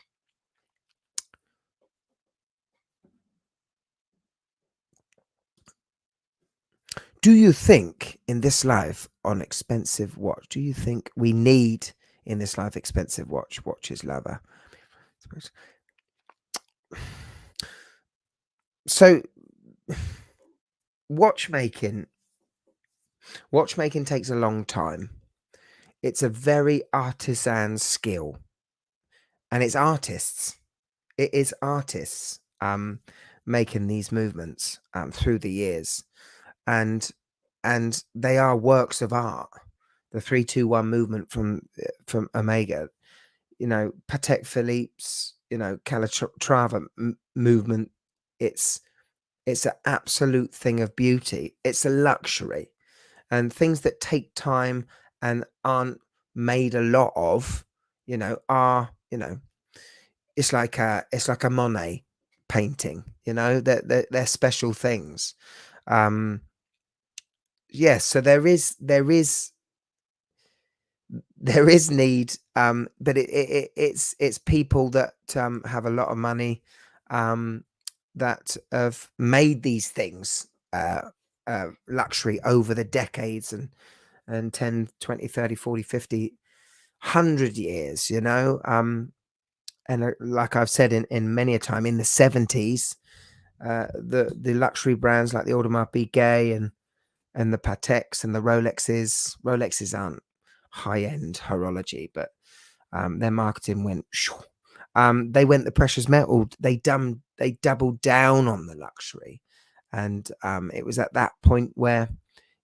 Do you think in this life on expensive watch? Do you think we need in this life expensive watches, lover? So watchmaking takes a long time. It's a very artisan skill, and it's artists. It is artists making these movements through the years, and they are works of art. The 3-2-1 movement from Omega, you know, Patek Philippe's, you know, Calatrava movement. It's an absolute thing of beauty. It's a luxury, and things that take time and aren't made a lot of, you know, are, you know, it's like a Monet painting, you know, they're special things. Yes, so there is need, but it's people that have a lot of money that have made these things luxury over the decades, and 10, 20, 30, 40, 50, 100 years, you know. And like I've said in many a time, in the 70s, the luxury brands like the Audemars Piguet and the Pateks and the Rolexes aren't high-end horology, but their marketing went they went the precious metal. They doubled down on the luxury, and it was at that point where,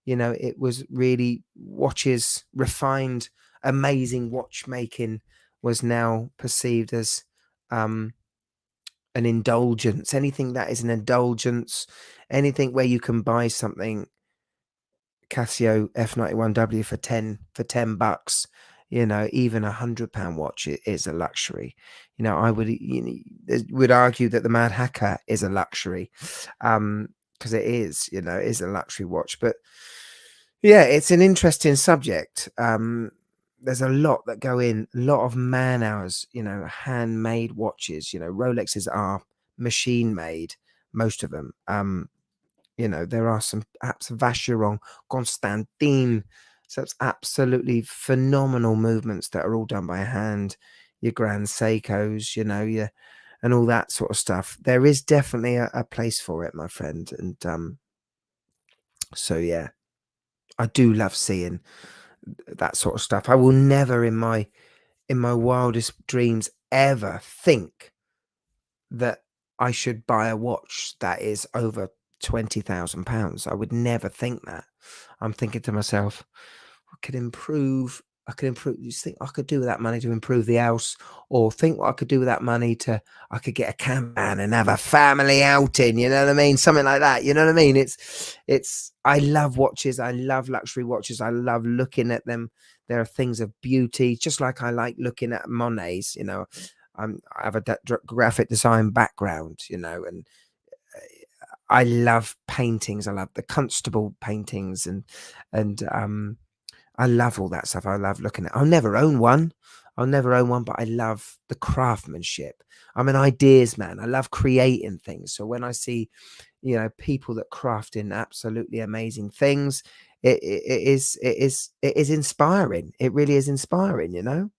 you know, it was really watches, refined, amazing watchmaking was now perceived as an indulgence. Anything that is an indulgence, anything where you can buy something Casio F91W for 10 bucks, you know, even £100 watch is a luxury. You know, I would argue that the MadHacker is a luxury, because it is, you know, it is a luxury watch. But yeah, it's an interesting subject. There's a lot that go in, a lot of man hours, you know, handmade watches. You know, Rolexes are machine made, most of them. You know, there are some apps, Vacheron, Constantin. So it's absolutely phenomenal movements that are all done by hand. Your Grand Seikos, you know, and all that sort of stuff. There is definitely a place for it, my friend. And so yeah, I do love seeing that sort of stuff. I will never in my wildest dreams ever think that I should buy a watch that is over £20,000. I would never think that. I'm thinking to myself, I could improve I could improve. You think I could do with that money to improve the house, or think what I could do with that money I could get a camper and have a family outing. You know what I mean? Something like that. You know what I mean? I love watches. I love luxury watches. I love looking at them. There are things of beauty, just like I like looking at Monets. You know, I have a graphic design background. You know, and I love paintings. I love the Constable paintings, and I love all that stuff. I love looking at. I'll never own one, but I love the craftsmanship. I'm an ideas man. I love creating things. So when I see, you know, people that craft in absolutely amazing things, it is inspiring. It really is inspiring. You know.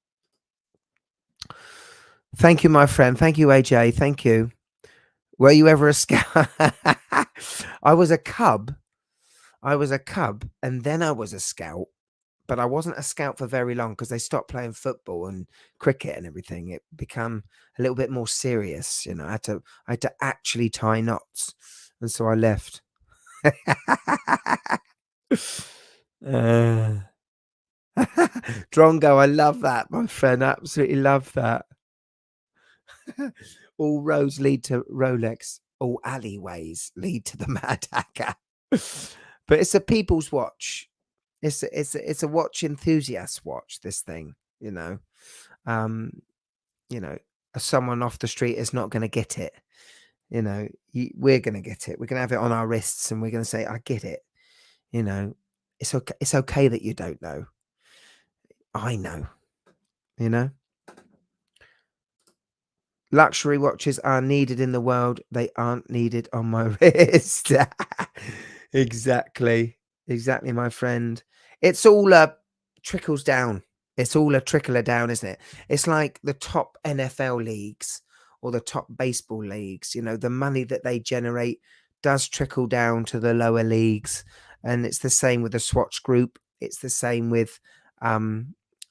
Thank you, my friend. Thank you, AJ. Thank you. Were you ever a scout? I was a cub. And then I was a scout. But I wasn't a scout for very long because they stopped playing football and cricket and everything. It became a little bit more serious. You know, I had to actually tie knots, and so I left. Drongo, I love that, my friend. Absolutely love that. All roads lead to Rolex. All alleyways lead to the MadHacker. But it's a people's watch. It's a watch enthusiast watch. This thing, you know, someone off the street is not going to get it. You know, we're going to get it. We're going to have it on our wrists, and we're going to say, "I get it." You know, it's okay. It's okay that you don't know. I know. You know. Luxury watches are needed in the world. They aren't needed on my wrist. Exactly, my friend. It's all trickles down. It's all a trickler down, isn't it? It's like the top NFL leagues or the top baseball leagues. You know, the money that they generate does trickle down to the lower leagues, and it's the same with the Swatch Group. It's the same with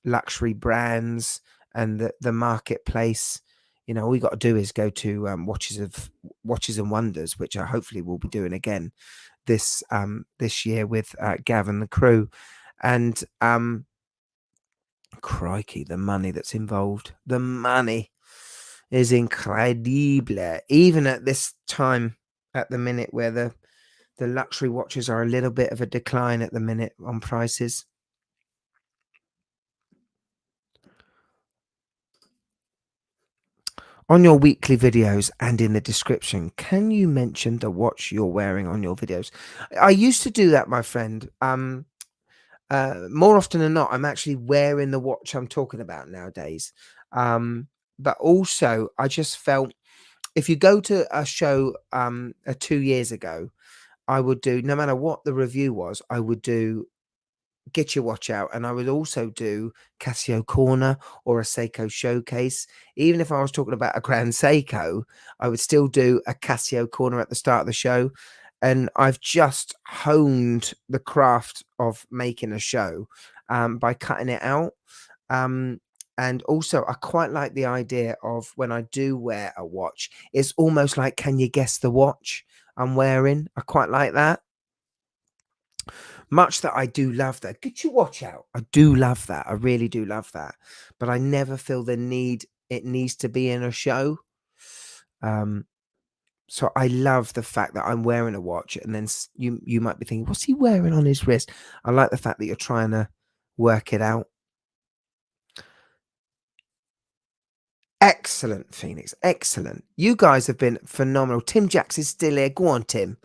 luxury brands and the marketplace. You know, all you got to do is go to Watches and Wonders, which I hopefully will be doing again this year with Gav and the crew. And crikey, the money that's involved. The money is incredible. Even at this time, at the minute, where the luxury watches are a little bit of a decline at the minute on prices. On your weekly videos and in the description, can you mention the watch you're wearing on your videos? I used to do that, my friend. More often than not, I'm actually wearing the watch I'm talking about nowadays. But also, I just felt if you go to a show 2 years ago, I would do, no matter what the review was, I would do Get Your Watch Out, and I would also do Casio Corner or a Seiko Showcase. Even if I was talking about a Grand Seiko, I would still do a Casio Corner at the start of the show. And I've just honed the craft of making a show by cutting it out. And also, I quite like the idea of when I do wear a watch, it's almost like, can you guess the watch I'm wearing? I quite like that. Much that I do love that. Get your watch out. I do love that. I really do love that. But I never feel the need. It needs to be in a show. So I love the fact that I'm wearing a watch, and then you might be thinking, what's he wearing on his wrist? I like the fact that you're trying to work it out. Excellent, Phoenix. Excellent. You guys have been phenomenal. Tim Jacks is still here. Go on, Tim.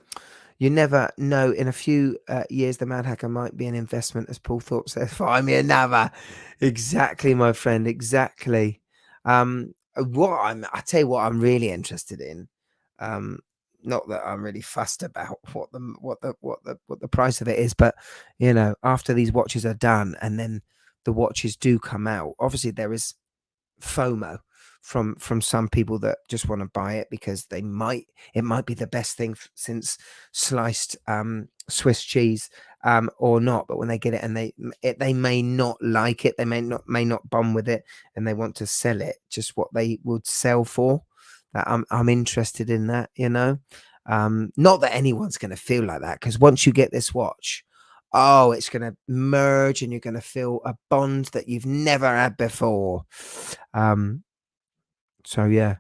You never know. In a few years, the MadHacker might be an investment, as Paul Thorpe says. Find me another. Exactly, my friend. Exactly. I tell you what, I'm really interested in. Not that I'm really fussed about what the price of it is, but you know, after these watches are done and then the watches do come out, obviously there is FOMO from some people that just want to buy it because it might be the best thing since sliced Swiss cheese or not, but when they get it and they may not like it, they may not bond with it, and they want to sell it just what they would sell for. That I'm interested in that, you know. Not that anyone's going to feel like that, because once you get this watch, Oh, it's going to merge and you're going to feel a bond that you've never had before. So yeah.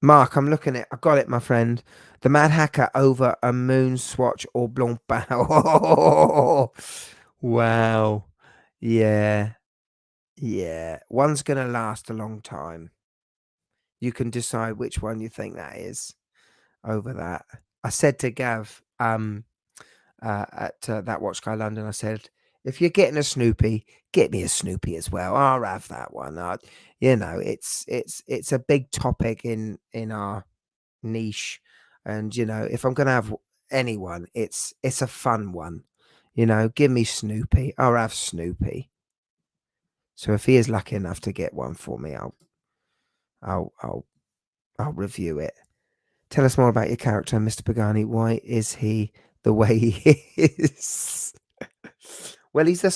Mark, I'm looking at. I got it, my friend. The MadHacker over a moon swatch or blanc bow. Wow. Yeah. Yeah. One's gonna last a long time. You can decide which one you think that is over that. I said to Gav, at that Watch Guy London, I said, if you're getting a Snoopy, get me a Snoopy as well. I'll have that one. You know, it's a big topic in our niche, and you know, if I'm gonna have anyone, it's a fun one. You know, give me Snoopy. I'll have Snoopy. So if he is lucky enough to get one for me, I'll review it. Tell us more about your character, Mr. Pagani. Why is he the way he is? Well, he's a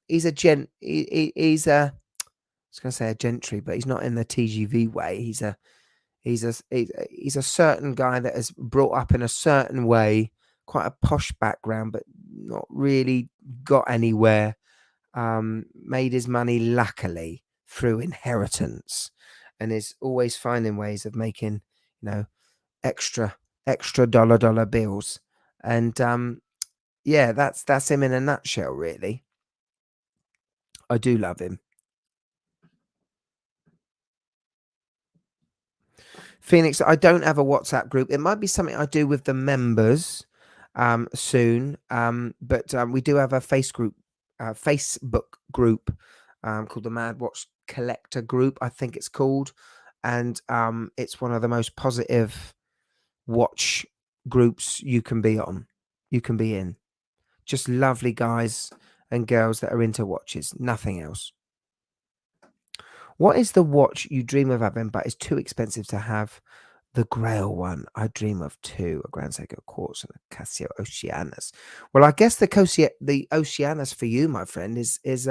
he's a he's a, I was going to say a gentry, but he's not in the TGV way. He's a certain guy that has brought up in a certain way, quite a posh background, but not really got anywhere. Made his money luckily through inheritance, and is always finding ways of making, you know, extra dollar bills. And yeah, that's him in a nutshell, really. I do love him. Phoenix, I don't have a WhatsApp group. It might be something I do with the members soon. But we do have a Facebook group called the Mad Watch Collector Group, I think it's called. And it's one of the most positive watch groups you can be on. You can be in. Just lovely guys and girls that are into watches. Nothing else. What is the watch you dream of having but is too expensive to have? The Grail one. I dream of two: a Grand Seiko Quartz and a Casio Oceanus. Well, I guess the Oceanus for you, my friend, is a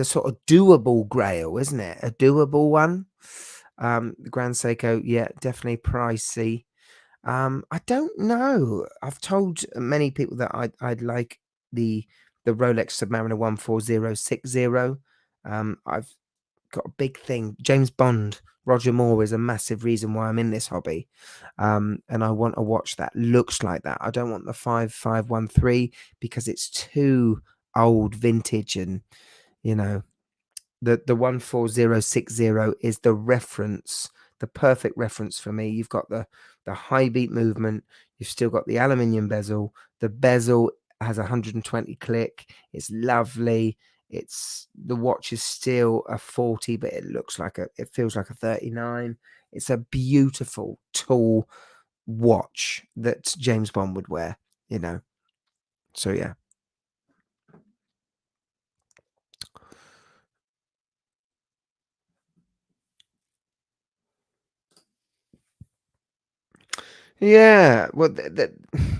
sort of doable Grail, isn't it? A doable one. The Grand Seiko, yeah, definitely pricey. I don't know. I've told many people that I'd like the Rolex Submariner 14060. I've got a big thing. James Bond, Roger Moore is a massive reason why I'm in this hobby. And I want a watch that looks like that. I don't want the 5513 because it's too old vintage, and you know, the 14060 is the reference, the perfect reference for me. You've got the high beat movement, you've still got the aluminium bezel. The bezel has 120 click. It's lovely. The watch is still a 40, but it feels like a 39. It's a beautiful tall watch that James Bond would wear, you know. So yeah. Yeah, well,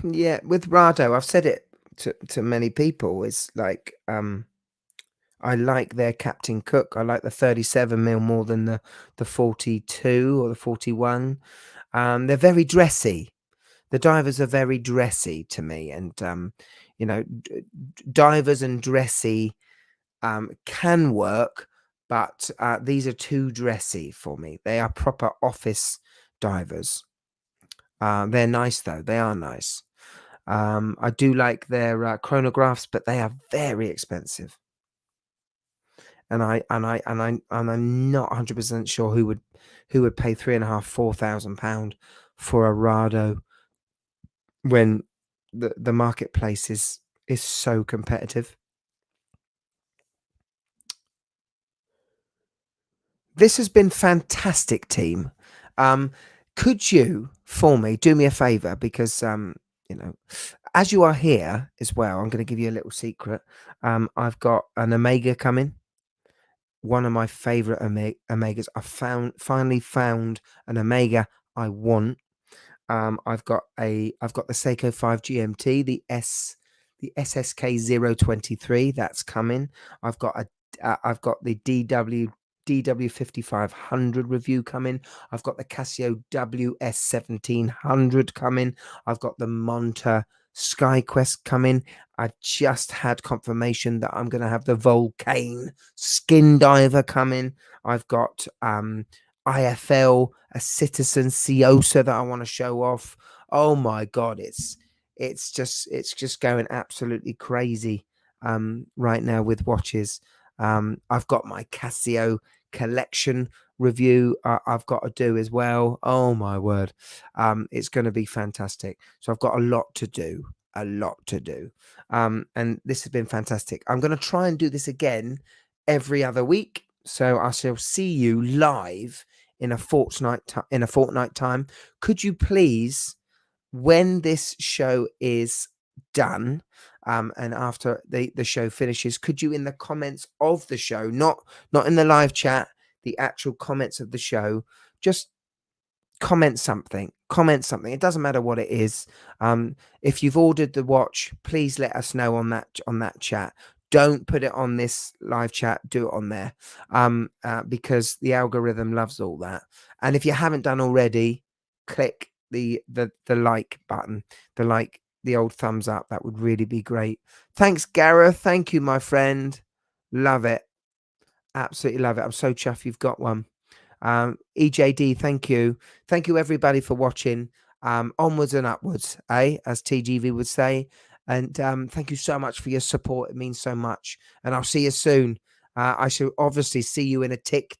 yeah, with Rado, I've said it to many people. It's like I like their Captain Cook. I like the 37mm more than the 42 or the 41. They're very dressy. The divers are very dressy to me, and you know, divers and dressy can work, but these are too dressy for me. They are proper office divers. They're nice though. They are nice. I do like their chronographs, but they are very expensive. And I'm not 100% sure who would pay £3,500-4,000 for a Rado when the marketplace is so competitive. This has been fantastic, team. Could you, for me, do me a favor? Because you know, as you are here as well, I'm going to give you a little secret. I've got an Omega coming. One of my favorite Omegas. I finally found an Omega I want. I've got the Seiko 5 GMT, the SSK 023. That's coming. I've got the DW DW5500 review coming. I've got the Casio WS1700 coming. I've got the Monta SkyQuest coming. I just had confirmation that I'm going to have the Volcane Skin Diver coming. I've got IFL, a Citizen Ciosa that I want to show off. Oh my God, it's just going absolutely crazy right now with watches. I've got my Casio collection review I've got to do as well. Oh my word. It's going to be fantastic. So I've got a lot to do. And this has been fantastic. I'm going to try and do this again every other week. So I shall see you live in a fortnight time. Could you please, when this show is done, and after the show finishes, could you, in the comments of the show, not in the live chat, the actual comments of the show, just comment something. It doesn't matter what it is. If you've ordered the watch, please let us know on that chat. Don't put it on this live chat, do it on there, because the algorithm loves all that. And if you haven't done already, click the like button, the old thumbs up. That would really be great. Thanks, Gareth. Thank you, my friend. Love it. Absolutely love it. I'm so chuffed you've got one. EJD, thank you. Thank you, everybody, for watching. Onwards and upwards, as TGV would say. And thank you so much for your support. It means so much. And I'll see you soon. I shall obviously see you in a tick.